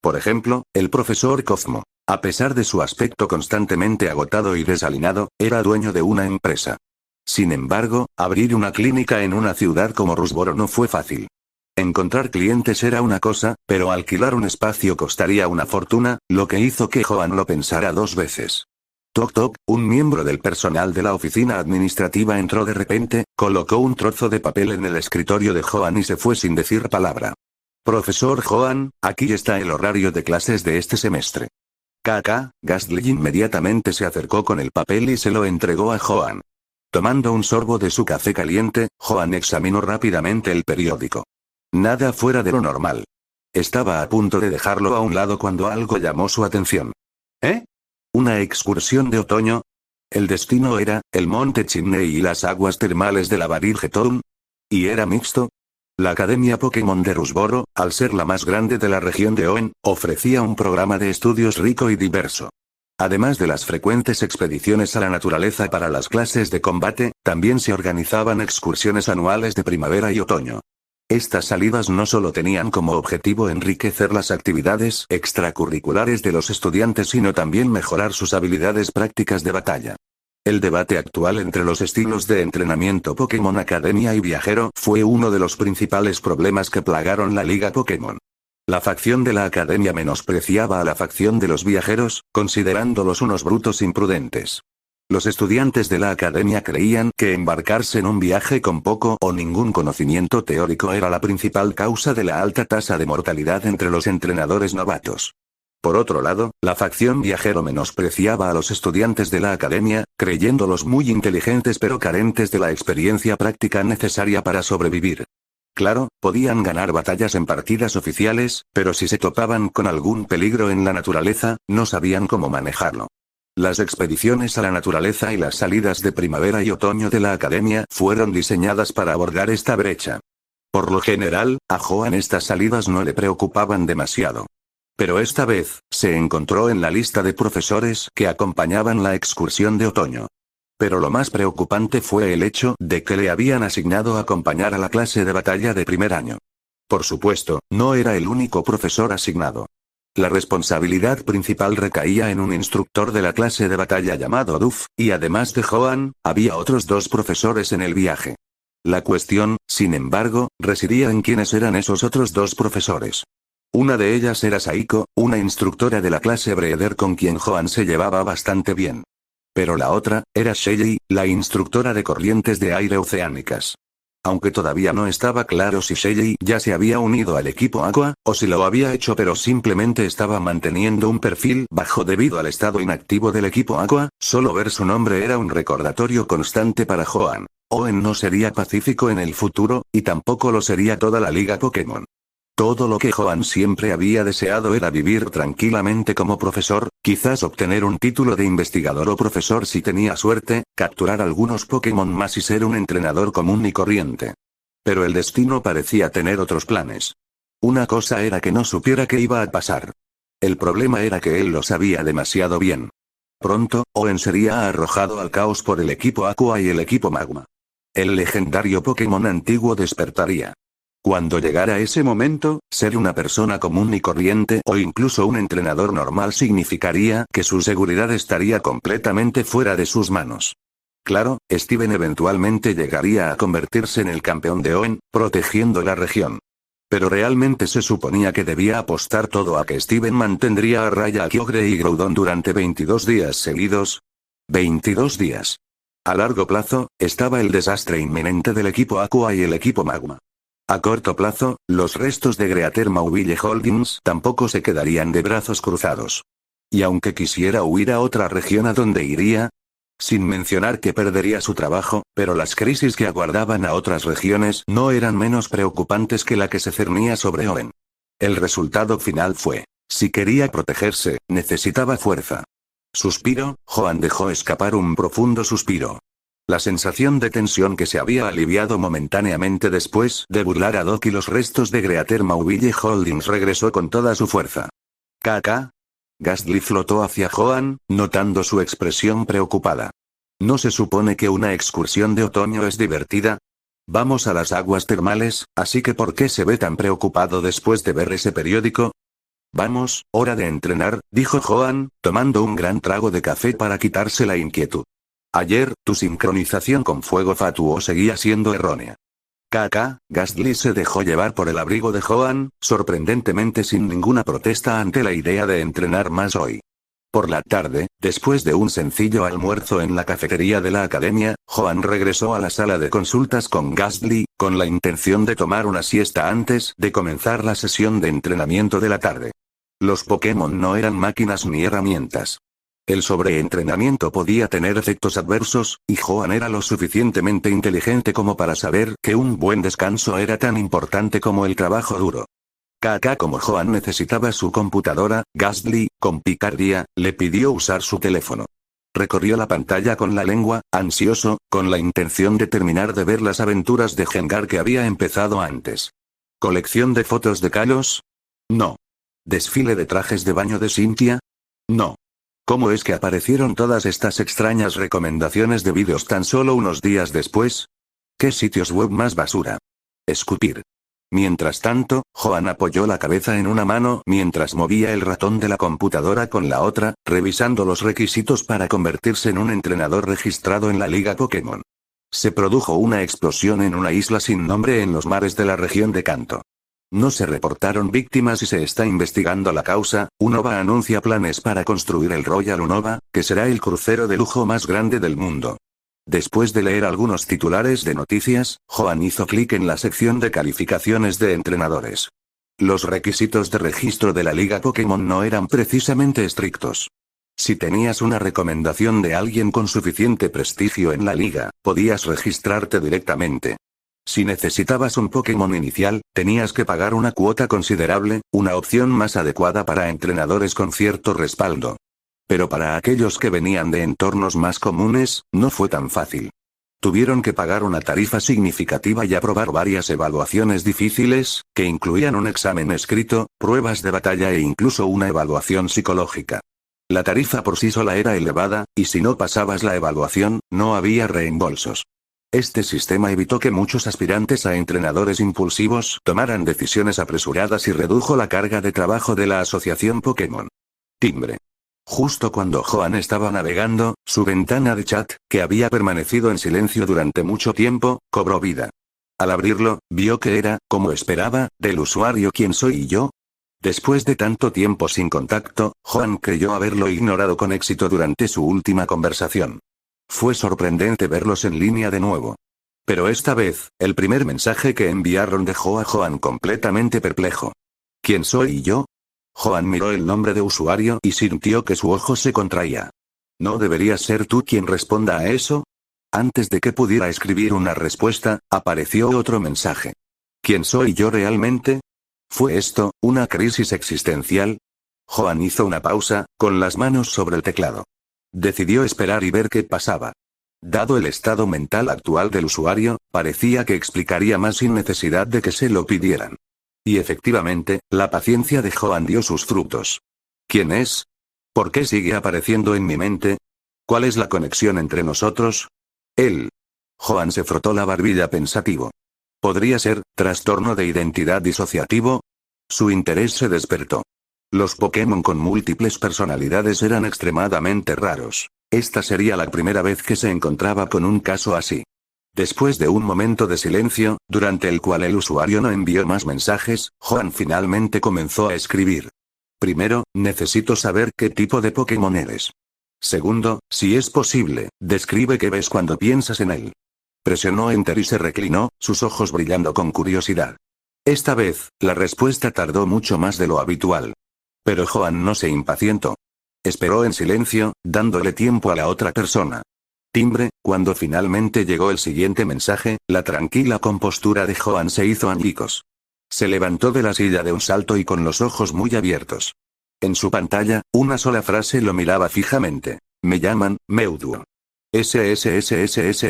Por ejemplo, el profesor Cosmo, a pesar de su aspecto constantemente agotado y desaliñado, era dueño de una empresa. Sin embargo, abrir una clínica en una ciudad como Rusboro no fue fácil. Encontrar clientes era una cosa, pero alquilar un espacio costaría una fortuna, lo que hizo que Joan lo pensara dos veces. Toc toc, un miembro del personal de la oficina administrativa entró de repente, colocó un trozo de papel en el escritorio de Joan y se fue sin decir palabra. Profesor Joan, aquí está el horario de clases de este semestre. KK, Gastly inmediatamente se acercó con el papel y se lo entregó a Joan. Tomando un sorbo de su café caliente, Joan examinó rápidamente el periódico. Nada fuera de lo normal. Estaba a punto de dejarlo a un lado cuando algo llamó su atención. ¿Eh? ¿Una excursión de otoño? El destino era, el monte Chimney y las aguas termales de la Barrige Town. ¿Y era mixto? La Academia Pokémon de Rusboro, al ser la más grande de la región de Hoenn, ofrecía un programa de estudios rico y diverso. Además de las frecuentes expediciones a la naturaleza para las clases de combate, también se organizaban excursiones anuales de primavera y otoño. Estas salidas no solo tenían como objetivo enriquecer las actividades extracurriculares de los estudiantes, sino también mejorar sus habilidades prácticas de batalla. El debate actual entre los estilos de entrenamiento Pokémon Academia y Viajero fue uno de los principales problemas que plagaron la Liga Pokémon. La facción de la Academia menospreciaba a la facción de los Viajeros, considerándolos unos brutos imprudentes. Los estudiantes de la academia creían que embarcarse en un viaje con poco o ningún conocimiento teórico era la principal causa de la alta tasa de mortalidad entre los entrenadores novatos. Por otro lado, la facción viajero menospreciaba a los estudiantes de la academia, creyéndolos muy inteligentes pero carentes de la experiencia práctica necesaria para sobrevivir. Claro, podían ganar batallas en partidas oficiales, pero si se topaban con algún peligro en la naturaleza, no sabían cómo manejarlo. Las expediciones a la naturaleza y las salidas de primavera y otoño de la academia fueron diseñadas para abordar esta brecha. Por lo general, a Joan estas salidas no le preocupaban demasiado. Pero esta vez, se encontró en la lista de profesores que acompañaban la excursión de otoño. Pero lo más preocupante fue el hecho de que le habían asignado acompañar a la clase de batalla de primer año. Por supuesto, no era el único profesor asignado. La responsabilidad principal recaía en un instructor de la clase de batalla llamado Duff, y además de Joan, había otros dos profesores en el viaje. La cuestión, sin embargo, residía en quiénes eran esos otros dos profesores. Una de ellas era Saiko, una instructora de la clase Breeder con quien Joan se llevaba bastante bien. Pero la otra, era Shelly, la instructora de corrientes de aire oceánicas. Aunque todavía no estaba claro si Shelly ya se había unido al equipo Aqua, o si lo había hecho pero simplemente estaba manteniendo un perfil bajo debido al estado inactivo del equipo Aqua, solo ver su nombre era un recordatorio constante para Joan. Hoenn no sería pacífico en el futuro, y tampoco lo sería toda la Liga Pokémon. Todo lo que Joan siempre había deseado era vivir tranquilamente como profesor, quizás obtener un título de investigador o profesor si tenía suerte, capturar algunos Pokémon más y ser un entrenador común y corriente. Pero el destino parecía tener otros planes. Una cosa era que no supiera qué iba a pasar. El problema era que él lo sabía demasiado bien. Pronto, Hoenn sería arrojado al caos por el equipo Aqua y el equipo Magma. El legendario Pokémon antiguo despertaría. Cuando llegara ese momento, ser una persona común y corriente o incluso un entrenador normal significaría que su seguridad estaría completamente fuera de sus manos. Claro, Steven eventualmente llegaría a convertirse en el campeón de Hoenn, protegiendo la región. Pero realmente se suponía que debía apostar todo a que Steven mantendría a raya a Kyogre y Groudon durante 22 días seguidos. 22 días. A largo plazo, estaba el desastre inminente del equipo Aqua y el equipo Magma. A corto plazo, los restos de Greater Mauville Holdings tampoco se quedarían de brazos cruzados. Y aunque quisiera huir a otra región, ¿a dónde iría? Sin mencionar que perdería su trabajo, pero las crisis que aguardaban a otras regiones no eran menos preocupantes que la que se cernía sobre Owen. El resultado final fue: si quería protegerse, necesitaba fuerza. Suspiro. Joan dejó escapar un profundo suspiro. La sensación de tensión que se había aliviado momentáneamente después de burlar a Doc y los restos de Greater Mauville Holdings regresó con toda su fuerza. «¿Caca?» Ghastly flotó hacia Joan, notando su expresión preocupada. ¿No se supone que una excursión de otoño es divertida? Vamos a las aguas termales, así que ¿por qué se ve tan preocupado después de ver ese periódico? Vamos, hora de entrenar, dijo Joan, tomando un gran trago de café para quitarse la inquietud. Ayer, tu sincronización con fuego fatuo seguía siendo errónea. Caca. Ghastly se dejó llevar por el abrigo de Joan, sorprendentemente sin ninguna protesta ante la idea de entrenar más hoy. Por la tarde, después de un sencillo almuerzo en la cafetería de la academia, Joan regresó a la sala de consultas con Ghastly, con la intención de tomar una siesta antes de comenzar la sesión de entrenamiento de la tarde. Los Pokémon no eran máquinas ni herramientas. El sobreentrenamiento podía tener efectos adversos, y Joan era lo suficientemente inteligente como para saber que un buen descanso era tan importante como el trabajo duro. Como Joan necesitaba su computadora, Ghastly, con picardía, le pidió usar su teléfono. Recorrió la pantalla con la lengua, ansioso, con la intención de terminar de ver las aventuras de Gengar que había empezado antes. ¿Colección de fotos de Kalos? No. ¿Desfile de trajes de baño de Cynthia? No. ¿Cómo es que aparecieron todas estas extrañas recomendaciones de vídeos tan solo unos días después? ¿Qué sitios web más basura? Escupir. Mientras tanto, Joan apoyó la cabeza en una mano mientras movía el ratón de la computadora con la otra, revisando los requisitos para convertirse en un entrenador registrado en la Liga Pokémon. Se produjo una explosión en una isla sin nombre en los mares de la región de Kanto. No se reportaron víctimas y se está investigando la causa. Unova anuncia planes para construir el Royal Unova, que será el crucero de lujo más grande del mundo. Después de leer algunos titulares de noticias, Joan hizo clic en la sección de calificaciones de entrenadores. Los requisitos de registro de la Liga Pokémon no eran precisamente estrictos. Si tenías una recomendación de alguien con suficiente prestigio en la liga, podías registrarte directamente. Si necesitabas un Pokémon inicial, tenías que pagar una cuota considerable, una opción más adecuada para entrenadores con cierto respaldo. Pero para aquellos que venían de entornos más comunes, no fue tan fácil. Tuvieron que pagar una tarifa significativa y aprobar varias evaluaciones difíciles, que incluían un examen escrito, pruebas de batalla e incluso una evaluación psicológica. La tarifa por sí sola era elevada, y si no pasabas la evaluación, no había reembolsos. Este sistema evitó que muchos aspirantes a entrenadores impulsivos tomaran decisiones apresuradas y redujo la carga de trabajo de la asociación Pokémon. Timbre. Justo cuando Joan estaba navegando, su ventana de chat, que había permanecido en silencio durante mucho tiempo, cobró vida. Al abrirlo, vio que era, como esperaba, del usuario ¿Quién soy yo? Después de tanto tiempo sin contacto, Joan creyó haberlo ignorado con éxito durante su última conversación. Fue sorprendente verlos en línea de nuevo. Pero esta vez, el primer mensaje que enviaron dejó a Joan completamente perplejo. ¿Quién soy yo? Joan miró el nombre de usuario y sintió que su ojo se contraía. ¿No deberías ser tú quien responda a eso? Antes de que pudiera escribir una respuesta, apareció otro mensaje. ¿Quién soy yo realmente? ¿Fue esto, una crisis existencial? Joan hizo una pausa, con las manos sobre el teclado. Decidió esperar y ver qué pasaba. Dado el estado mental actual del usuario, parecía que explicaría más sin necesidad de que se lo pidieran. Y efectivamente, la paciencia de Joan dio sus frutos. ¿Quién es? ¿Por qué sigue apareciendo en mi mente? ¿Cuál es la conexión entre nosotros? Él. Joan se frotó la barbilla pensativo. ¿Podría ser trastorno de identidad disociativo? Su interés se despertó. Los Pokémon con múltiples personalidades eran extremadamente raros. Esta sería la primera vez que se encontraba con un caso así. Después de un momento de silencio, durante el cual el usuario no envió más mensajes, Joan finalmente comenzó a escribir. Primero, necesito saber qué tipo de Pokémon eres. Segundo, si es posible, describe qué ves cuando piensas en él. Presionó Enter y se reclinó, sus ojos brillando con curiosidad. Esta vez, la respuesta tardó mucho más de lo habitual. Pero Joan no se impacientó. Esperó en silencio, dándole tiempo a la otra persona. Timbre, cuando finalmente llegó el siguiente mensaje, la tranquila compostura de Joan se hizo añicos. Se levantó de la silla de un salto y con los ojos muy abiertos. En su pantalla, una sola frase lo miraba fijamente. Me llaman, Meuduo. SSSSSSSSSKK.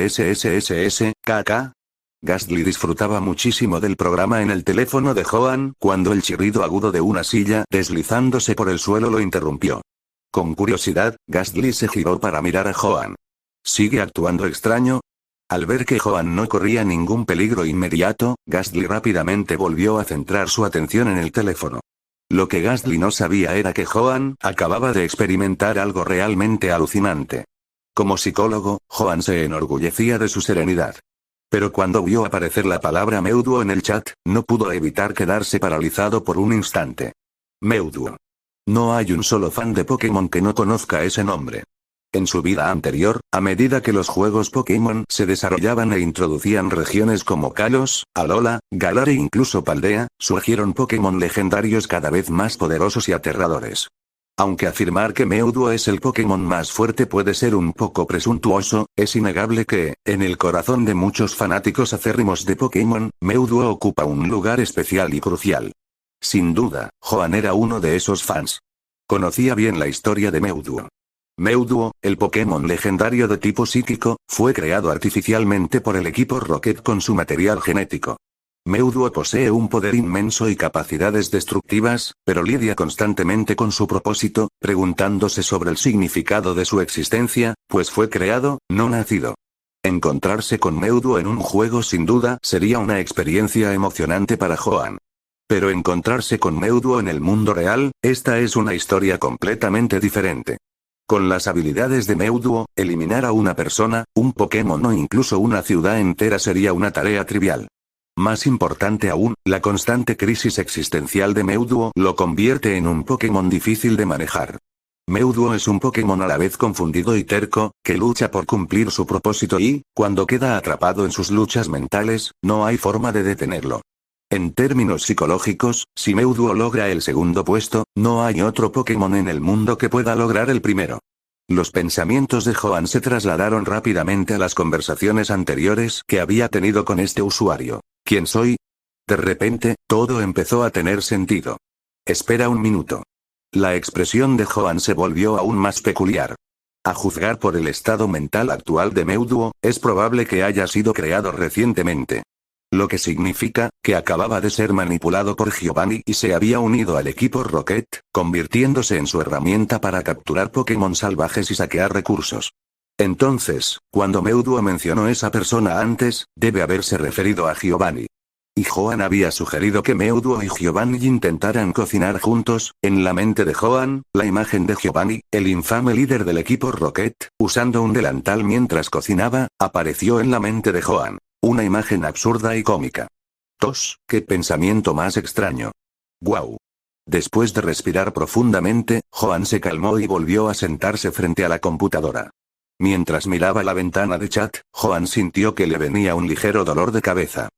Gastly disfrutaba muchísimo del programa en el teléfono de Joan cuando el chirrido agudo de una silla deslizándose por el suelo lo interrumpió. Con curiosidad, Gastly se giró para mirar a Joan. ¿Sigue actuando extraño? Al ver que Joan no corría ningún peligro inmediato, Gastly rápidamente volvió a centrar su atención en el teléfono. Lo que Gastly no sabía era que Joan acababa de experimentar algo realmente alucinante. Como psicólogo, Joan se enorgullecía de su serenidad. Pero cuando vio aparecer la palabra Meuduo en el chat, no pudo evitar quedarse paralizado por un instante. Meuduo. No hay un solo fan de Pokémon que no conozca ese nombre. En su vida anterior, a medida que los juegos Pokémon se desarrollaban e introducían regiones como Kalos, Alola, Galar e incluso Paldea, surgieron Pokémon legendarios cada vez más poderosos y aterradores. Aunque afirmar que Meuduo es el Pokémon más fuerte puede ser un poco presuntuoso, es innegable que, en el corazón de muchos fanáticos acérrimos de Pokémon, Meuduo ocupa un lugar especial y crucial. Sin duda, Joan era uno de esos fans. Conocía bien la historia de Meuduo. Meuduo, el Pokémon legendario de tipo psíquico, fue creado artificialmente por el equipo Rocket con su material genético. Meuduo posee un poder inmenso y capacidades destructivas, pero lidia constantemente con su propósito, preguntándose sobre el significado de su existencia, pues fue creado, no nacido. Encontrarse con Meuduo en un juego sin duda sería una experiencia emocionante para Joan. Pero encontrarse con Meuduo en el mundo real, esta es una historia completamente diferente. Con las habilidades de Meuduo, eliminar a una persona, un Pokémon o incluso una ciudad entera sería una tarea trivial. Más importante aún, la constante crisis existencial de Meuduo lo convierte en un Pokémon difícil de manejar. Meuduo es un Pokémon a la vez confundido y terco, que lucha por cumplir su propósito y, cuando queda atrapado en sus luchas mentales, no hay forma de detenerlo. En términos psicológicos, si Meuduo logra el segundo puesto, no hay otro Pokémon en el mundo que pueda lograr el primero. Los pensamientos de Joan se trasladaron rápidamente a las conversaciones anteriores que había tenido con este usuario. ¿Quién soy? De repente, todo empezó a tener sentido. Espera un minuto. La expresión de Joan se volvió aún más peculiar. A juzgar por el estado mental actual de Meuduo, es probable que haya sido creado recientemente. Lo que significa, que acababa de ser manipulado por Giovanni y se había unido al equipo Rocket, convirtiéndose en su herramienta para capturar Pokémon salvajes y saquear recursos. Entonces, cuando Meuduo mencionó esa persona antes, debe haberse referido a Giovanni. Y Joan había sugerido que Meuduo y Giovanni intentaran cocinar juntos. En la mente de Joan, la imagen de Giovanni, el infame líder del equipo Rocket, usando un delantal mientras cocinaba, apareció en la mente de Joan. Una imagen absurda y cómica. ¡Qué pensamiento más extraño! ¡Guau! Después de respirar profundamente, Joan se calmó y volvió a sentarse frente a la computadora. Mientras miraba la ventana de chat, Joan sintió que le venía un ligero dolor de cabeza.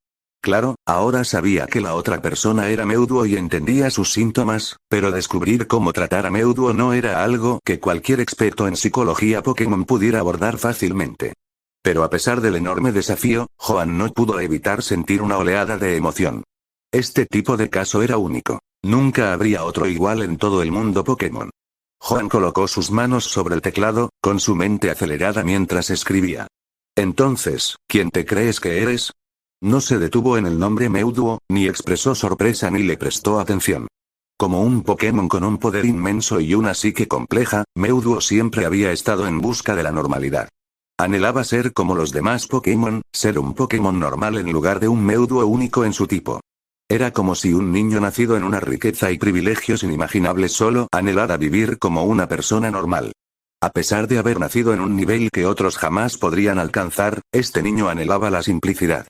Claro, ahora sabía que la otra persona era Meuduo y entendía sus síntomas, pero descubrir cómo tratar a Meuduo no era algo que cualquier experto en psicología Pokémon pudiera abordar fácilmente. Pero a pesar del enorme desafío, Joan no pudo evitar sentir una oleada de emoción. Este tipo de caso era único. Nunca habría otro igual en todo el mundo Pokémon. Joan colocó sus manos sobre el teclado, con su mente acelerada mientras escribía. Entonces, ¿quién te crees que eres? No se detuvo en el nombre Meuduo, ni expresó sorpresa ni le prestó atención. Como un Pokémon con un poder inmenso y una psique compleja, Meuduo siempre había estado en busca de la normalidad. Anhelaba ser como los demás Pokémon, ser un Pokémon normal en lugar de un Meuduo único en su tipo. Era como si un niño nacido en una riqueza y privilegios inimaginables solo anhelara vivir como una persona normal. A pesar de haber nacido en un nivel que otros jamás podrían alcanzar, este niño anhelaba la simplicidad.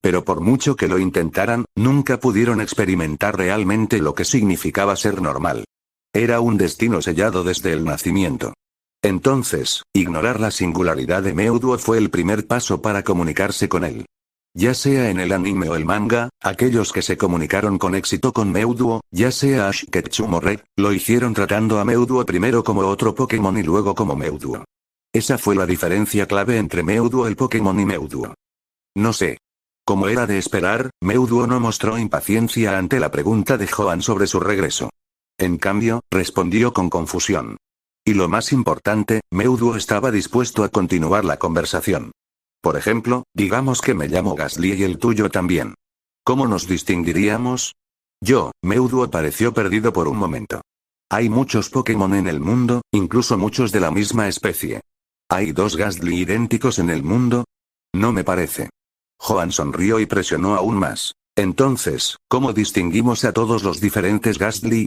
Pero por mucho que lo intentaran, nunca pudieron experimentar realmente lo que significaba ser normal. Era un destino sellado desde el nacimiento. Entonces, ignorar la singularidad de Meuduo fue el primer paso para comunicarse con él. Ya sea en el anime o el manga, aquellos que se comunicaron con éxito con Meuduo, ya sea Ash Ketchum o Red, lo hicieron tratando a Meuduo primero como otro Pokémon y luego como Meuduo. Esa fue la diferencia clave entre Meuduo el Pokémon y Meuduo. No sé. Como era de esperar, Meuduo no mostró impaciencia ante la pregunta de Joan sobre su regreso. En cambio, respondió con confusión. Y lo más importante, Meuduo estaba dispuesto a continuar la conversación. Por ejemplo, digamos que me llamo Gastly y el tuyo también. ¿Cómo nos distinguiríamos? Meuduo pareció perdido por un momento. Hay muchos Pokémon en el mundo, incluso muchos de la misma especie. ¿Hay dos Gastly idénticos en el mundo? No me parece. Joan sonrió y presionó aún más. Entonces, ¿cómo distinguimos a todos los diferentes Gastly?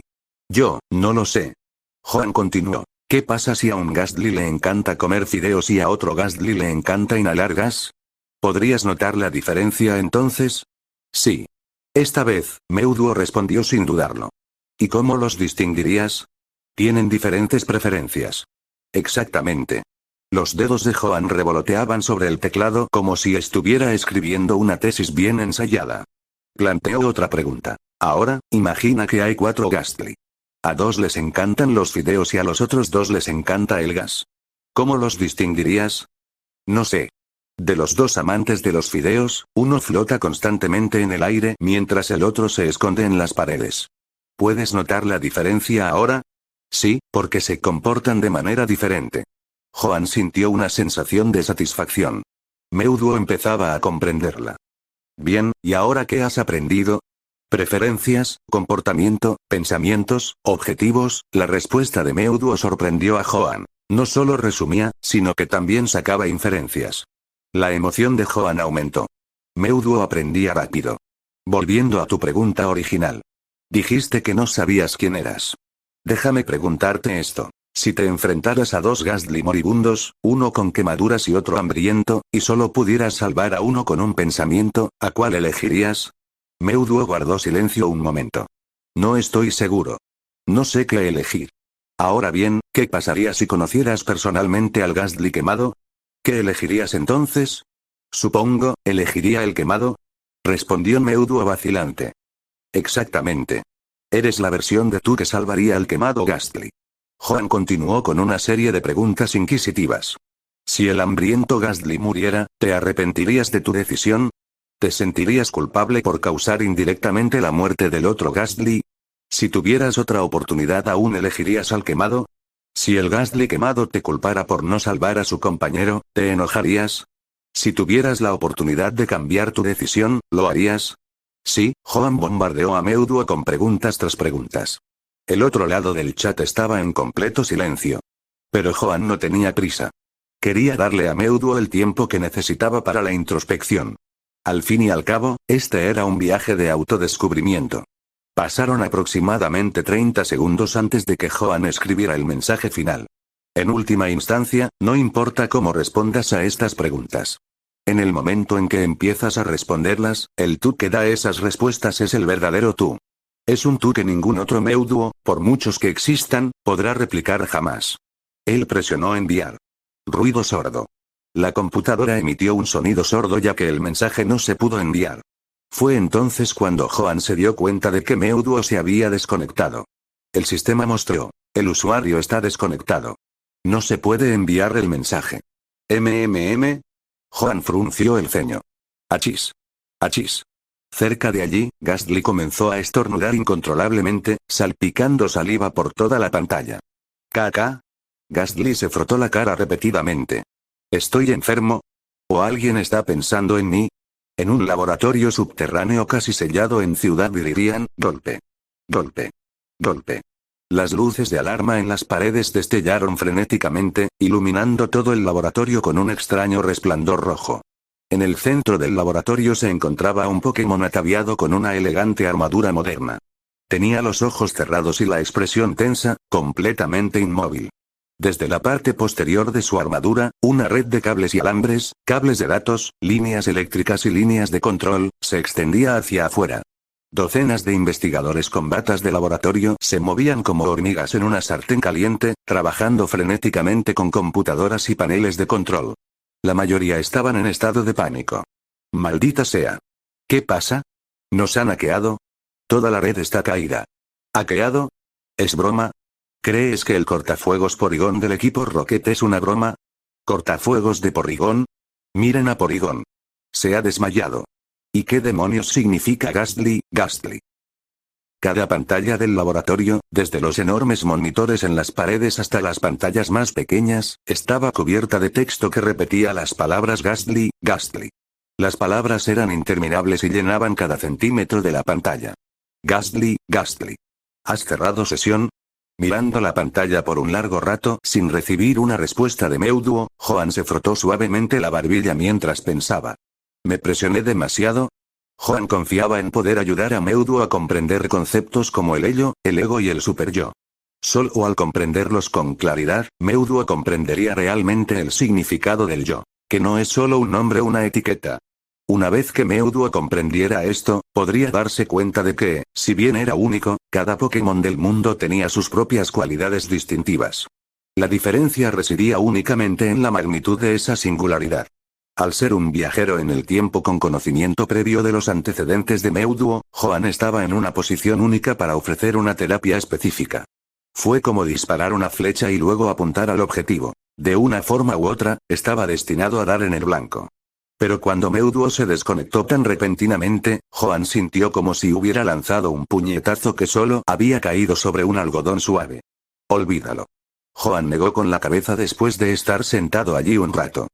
No lo sé. Joan continuó. ¿Qué pasa si a un Gastly le encanta comer fideos y a otro Gastly le encanta inhalar gas? ¿Podrías notar la diferencia entonces? Sí. Esta vez, Meuduo respondió sin dudarlo. ¿Y cómo los distinguirías? Tienen diferentes preferencias. Exactamente. Los dedos de Joan revoloteaban sobre el teclado como si estuviera escribiendo una tesis bien ensayada. Planteó otra pregunta. Ahora, imagina que hay 4 Gastly. A 2 les encantan los fideos y a los otros 2 les encanta el gas. ¿Cómo los distinguirías? No sé. De los 2 amantes de los fideos, uno flota constantemente en el aire mientras el otro se esconde en las paredes. ¿Puedes notar la diferencia ahora? Sí, porque se comportan de manera diferente. Joan sintió una sensación de satisfacción. Meuduo empezaba a comprenderla. Bien, ¿y ahora qué has aprendido? Preferencias, comportamiento, pensamientos, objetivos. La respuesta de Meuduo sorprendió a Joan. No solo resumía, sino que también sacaba inferencias. La emoción de Joan aumentó. Meuduo aprendía rápido. Volviendo a tu pregunta original. Dijiste que no sabías quién eras. Déjame preguntarte esto. Si te enfrentaras a 2 Gastly moribundos, uno con quemaduras y otro hambriento, y solo pudieras salvar a uno con un pensamiento, ¿a cuál elegirías? Meuduo guardó silencio un momento. No estoy seguro. No sé qué elegir. Ahora bien, ¿qué pasaría si conocieras personalmente al Gastly quemado? ¿Qué elegirías entonces? Supongo, elegiría el quemado. Respondió Meuduo vacilante. Exactamente. Eres la versión de tú que salvaría al quemado Gastly. Joan continuó con una serie de preguntas inquisitivas. Si el hambriento Gastly muriera, ¿te arrepentirías de tu decisión? ¿Te sentirías culpable por causar indirectamente la muerte del otro Gastly? Si tuvieras otra oportunidad, ¿aún elegirías al quemado? Si el Gastly quemado te culpara por no salvar a su compañero, ¿te enojarías? Si tuvieras la oportunidad de cambiar tu decisión, ¿lo harías? Sí, Joan bombardeó a Meuduo con preguntas tras preguntas. El otro lado del chat estaba en completo silencio. Pero Joan no tenía prisa. Quería darle a Meuduo el tiempo que necesitaba para la introspección. Al fin y al cabo, este era un viaje de autodescubrimiento. Pasaron aproximadamente 30 segundos antes de que Joan escribiera el mensaje final. En última instancia, no importa cómo respondas a estas preguntas. En el momento en que empiezas a responderlas, el tú que da esas respuestas es el verdadero tú. Es un tú que ningún otro Meuduo, por muchos que existan, podrá replicar jamás. Él presionó enviar. Ruido sordo. La computadora emitió un sonido sordo ya que el mensaje no se pudo enviar. Fue entonces cuando Joan se dio cuenta de que Meuduo se había desconectado. El sistema mostró. El usuario está desconectado. No se puede enviar el mensaje. Joan frunció el ceño. Achis. Achis. Cerca de allí, Gastly comenzó a estornudar incontrolablemente, salpicando saliva por toda la pantalla. ¿Caca? Gastly se frotó la cara repetidamente. ¿Estoy enfermo? ¿O alguien está pensando en mí? En un laboratorio subterráneo casi sellado en Ciudad Viridian, golpe. Golpe. Golpe. Las luces de alarma en las paredes destellaron frenéticamente, iluminando todo el laboratorio con un extraño resplandor rojo. En el centro del laboratorio se encontraba un Pokémon ataviado con una elegante armadura moderna. Tenía los ojos cerrados y la expresión tensa, completamente inmóvil. Desde la parte posterior de su armadura, una red de cables y alambres, cables de datos, líneas eléctricas y líneas de control, se extendía hacia afuera. Docenas de investigadores con batas de laboratorio se movían como hormigas en una sartén caliente, trabajando frenéticamente con computadoras y paneles de control. La mayoría estaban en estado de pánico. Maldita sea. ¿Qué pasa? ¿Nos han hackeado? Toda la red está caída. ¿Hackeado? ¿Es broma? ¿Crees que el cortafuegos Porygon del equipo Rocket es una broma? ¿Cortafuegos de Porygon? Miren a Porygon. Se ha desmayado. ¿Y qué demonios significa Ghastly, Ghastly? Cada pantalla del laboratorio, desde los enormes monitores en las paredes hasta las pantallas más pequeñas, estaba cubierta de texto que repetía las palabras Ghastly, Ghastly. Las palabras eran interminables y llenaban cada centímetro de la pantalla. Ghastly, Ghastly. ¿Has cerrado sesión? Mirando la pantalla por un largo rato sin recibir una respuesta de Mewtwo, Joan se frotó suavemente la barbilla mientras pensaba. ¿Me presioné demasiado? Joan confiaba en poder ayudar a Mewtwo a comprender conceptos como el ello, el ego y el super-yo. Solo al comprenderlos con claridad, Mewtwo comprendería realmente el significado del yo, que no es solo un nombre o una etiqueta. Una vez que Mewtwo comprendiera esto, podría darse cuenta de que, si bien era único, cada Pokémon del mundo tenía sus propias cualidades distintivas. La diferencia residía únicamente en la magnitud de esa singularidad. Al ser un viajero en el tiempo con conocimiento previo de los antecedentes de Mewtwo, Joan estaba en una posición única para ofrecer una terapia específica. Fue como disparar una flecha y luego apuntar al objetivo. De una forma u otra, estaba destinado a dar en el blanco. Pero cuando Mewtwo se desconectó tan repentinamente, Joan sintió como si hubiera lanzado un puñetazo que solo había caído sobre un algodón suave. Olvídalo. Joan negó con la cabeza después de estar sentado allí un rato.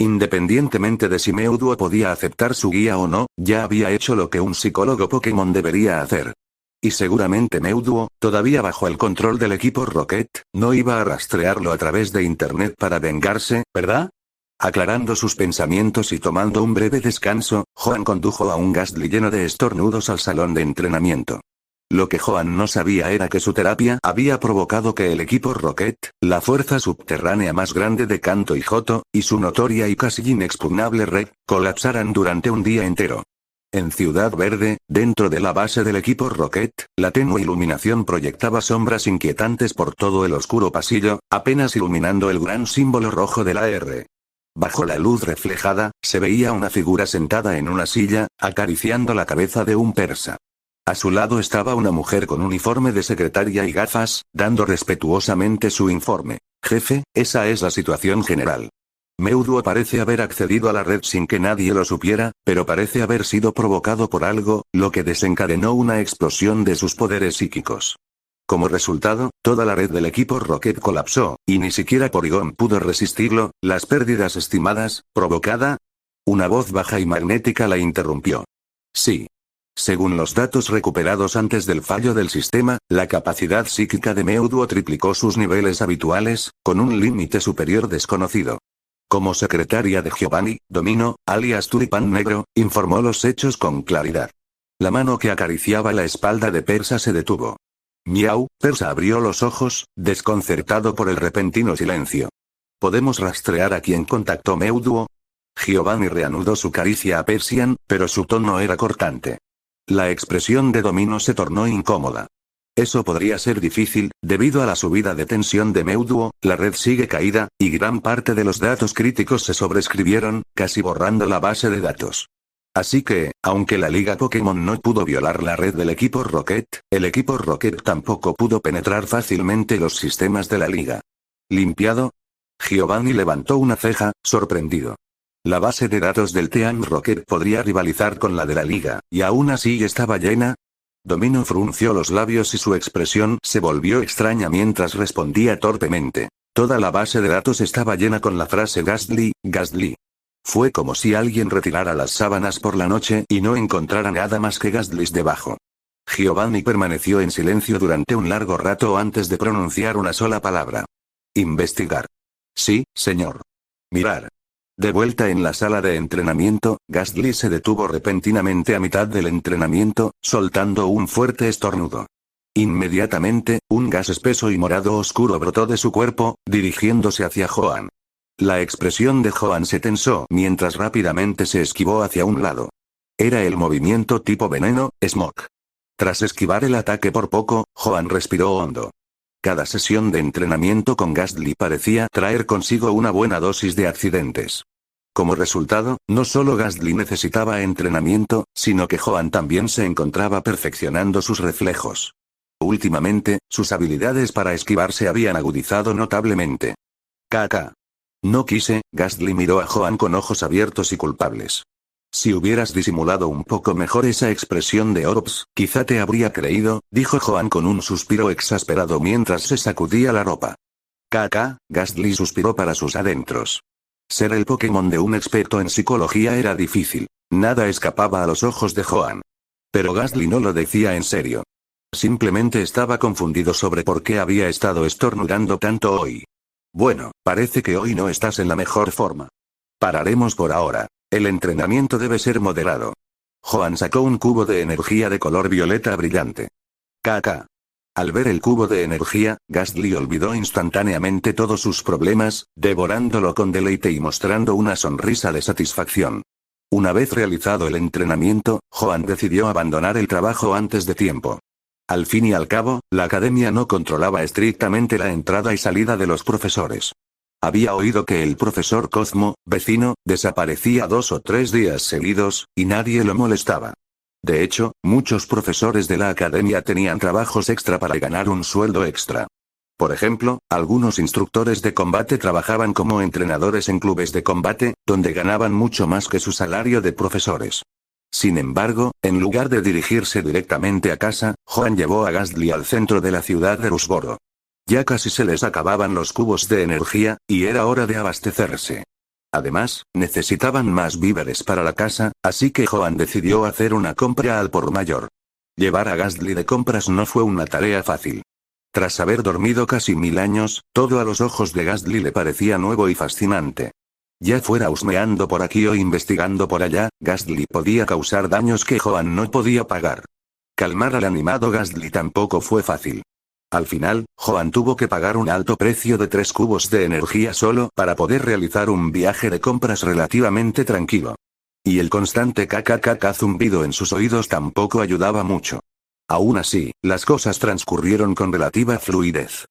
Independientemente de si Mewtwo podía aceptar su guía o no, ya había hecho lo que un psicólogo Pokémon debería hacer. Y seguramente Mewtwo, todavía bajo el control del equipo Rocket, no iba a rastrearlo a través de internet para vengarse, ¿verdad? Aclarando sus pensamientos y tomando un breve descanso, Joan condujo a un Ghastly lleno de estornudos al salón de entrenamiento. Lo que Joan no sabía era que su terapia había provocado que el equipo Rocket, la fuerza subterránea más grande de Kanto y Johto, y su notoria y casi inexpugnable red, colapsaran durante un día entero. En Ciudad Verde, dentro de la base del equipo Rocket, la tenue iluminación proyectaba sombras inquietantes por todo el oscuro pasillo, apenas iluminando el gran símbolo rojo de la R. Bajo la luz reflejada, se veía una figura sentada en una silla, acariciando la cabeza de un persa. A su lado estaba una mujer con uniforme de secretaria y gafas, dando respetuosamente su informe. Jefe, esa es la situación general. Mewtwo parece haber accedido a la red sin que nadie lo supiera, pero parece haber sido provocado por algo, lo que desencadenó una explosión de sus poderes psíquicos. Como resultado, toda la red del equipo Rocket colapsó, y ni siquiera Porygon pudo resistirlo. Las pérdidas estimadas, provocada. Una voz baja y magnética la interrumpió. Sí. Según los datos recuperados antes del fallo del sistema, la capacidad psíquica de Mewtwo triplicó sus niveles habituales, con un límite superior desconocido. Como secretaria de Giovanni, Domino, alias Tulipán Negro, informó los hechos con claridad. La mano que acariciaba la espalda de Persa se detuvo. Miau, Persa abrió los ojos, desconcertado por el repentino silencio. ¿Podemos rastrear a quien contactó Mewtwo? Giovanni reanudó su caricia a Persian, pero su tono era cortante. La expresión de Domino se tornó incómoda. Eso podría ser difícil, debido a la subida de tensión de Mewtwo, la red sigue caída, y gran parte de los datos críticos se sobreescribieron, casi borrando la base de datos. Así que, aunque la Liga Pokémon no pudo violar la red del equipo Rocket, el equipo Rocket tampoco pudo penetrar fácilmente los sistemas de la Liga. ¿Limpiado? Giovanni levantó una ceja, sorprendido. La base de datos del Team Rocket podría rivalizar con la de la Liga, y aún así estaba llena. Domino frunció los labios y su expresión se volvió extraña mientras respondía torpemente. Toda la base de datos estaba llena con la frase Ghastly, Ghastly. Fue como si alguien retirara las sábanas por la noche y no encontrara nada más que Ghastlys debajo. Giovanni permaneció en silencio durante un largo rato antes de pronunciar una sola palabra. Investigar. Sí, señor. Mirar. De vuelta en la sala de entrenamiento, Ghastly se detuvo repentinamente a mitad del entrenamiento, soltando un fuerte estornudo. Inmediatamente, un gas espeso y morado oscuro brotó de su cuerpo, dirigiéndose hacia Joan. La expresión de Joan se tensó mientras rápidamente se esquivó hacia un lado. Era el movimiento tipo veneno, Smoke. Tras esquivar el ataque por poco, Joan respiró hondo. Cada sesión de entrenamiento con Gastly parecía traer consigo una buena dosis de accidentes. Como resultado, no solo Gastly necesitaba entrenamiento, sino que Joan también se encontraba perfeccionando sus reflejos. Últimamente, sus habilidades para esquivar se habían agudizado notablemente. KK. No quise, Gastly miró a Joan con ojos abiertos y culpables. Si hubieras disimulado un poco mejor esa expresión de Orbs, quizá te habría creído, dijo Joan con un suspiro exasperado mientras se sacudía la ropa. KK, Gastly suspiró para sus adentros. Ser el Pokémon de un experto en psicología era difícil. Nada escapaba a los ojos de Joan. Pero Gastly no lo decía en serio. Simplemente estaba confundido sobre por qué había estado estornudando tanto hoy. Bueno, parece que hoy no estás en la mejor forma. Pararemos por ahora. El entrenamiento debe ser moderado. Joan sacó un cubo de energía de color violeta brillante. KK. Al ver el cubo de energía, Gastly olvidó instantáneamente todos sus problemas, devorándolo con deleite y mostrando una sonrisa de satisfacción. Una vez realizado el entrenamiento, Joan decidió abandonar el trabajo antes de tiempo. Al fin y al cabo, la academia no controlaba estrictamente la entrada y salida de los profesores. Había oído que el profesor Cosmo, vecino, desaparecía 2 o 3 días seguidos, y nadie lo molestaba. De hecho, muchos profesores de la academia tenían trabajos extra para ganar un sueldo extra. Por ejemplo, algunos instructores de combate trabajaban como entrenadores en clubes de combate, donde ganaban mucho más que su salario de profesores. Sin embargo, en lugar de dirigirse directamente a casa, Joan llevó a Gastly al centro de la ciudad de Rusboro. Ya casi se les acababan los cubos de energía, y era hora de abastecerse. Además, necesitaban más víveres para la casa, así que Joan decidió hacer una compra al por mayor. Llevar a Gastly de compras no fue una tarea fácil. Tras haber dormido casi 1000 años, todo a los ojos de Gastly le parecía nuevo y fascinante. Ya fuera husmeando por aquí o investigando por allá, Gastly podía causar daños que Joan no podía pagar. Calmar al animado Gastly tampoco fue fácil. Al final, Joan tuvo que pagar un alto precio de 3 cubos de energía solo para poder realizar un viaje de compras relativamente tranquilo. Y el constante kkkk zumbido en sus oídos tampoco ayudaba mucho. Aún así, las cosas transcurrieron con relativa fluidez.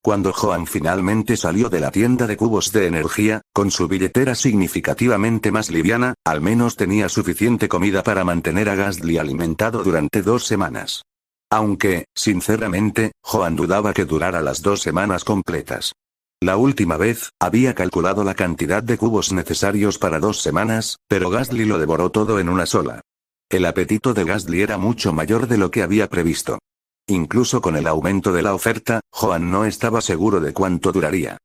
Cuando Joan finalmente salió de la tienda de cubos de energía, con su billetera significativamente más liviana, al menos tenía suficiente comida para mantener a Gastly alimentado durante 2 semanas. Aunque, sinceramente, Joan dudaba que durara las 2 semanas completas. La última vez, había calculado la cantidad de cubos necesarios para 2 semanas, pero Gastly lo devoró todo en una sola. El apetito de Gastly era mucho mayor de lo que había previsto. Incluso con el aumento de la oferta, Joan no estaba seguro de cuánto duraría.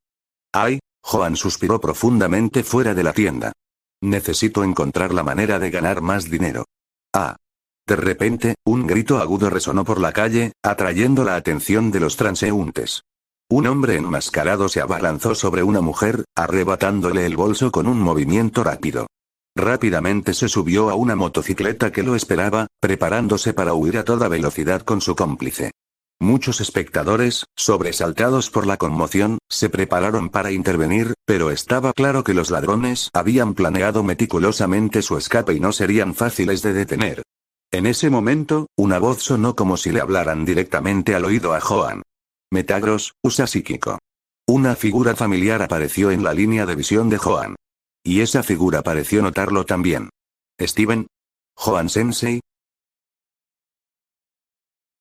¡Ay! Joan suspiró profundamente fuera de la tienda. Necesito encontrar la manera de ganar más dinero. ¡Ah! De repente, un grito agudo resonó por la calle, atrayendo la atención de los transeúntes. Un hombre enmascarado se abalanzó sobre una mujer, arrebatándole el bolso con un movimiento rápido. Rápidamente se subió a una motocicleta que lo esperaba, preparándose para huir a toda velocidad con su cómplice. Muchos espectadores, sobresaltados por la conmoción, se prepararon para intervenir, pero estaba claro que los ladrones habían planeado meticulosamente su escape y no serían fáciles de detener. En ese momento, una voz sonó como si le hablaran directamente al oído a Joan. Metagross, usa psíquico. Una figura familiar apareció en la línea de visión de Joan. Y esa figura pareció notarlo también. ¿Steven? Joan Sensei,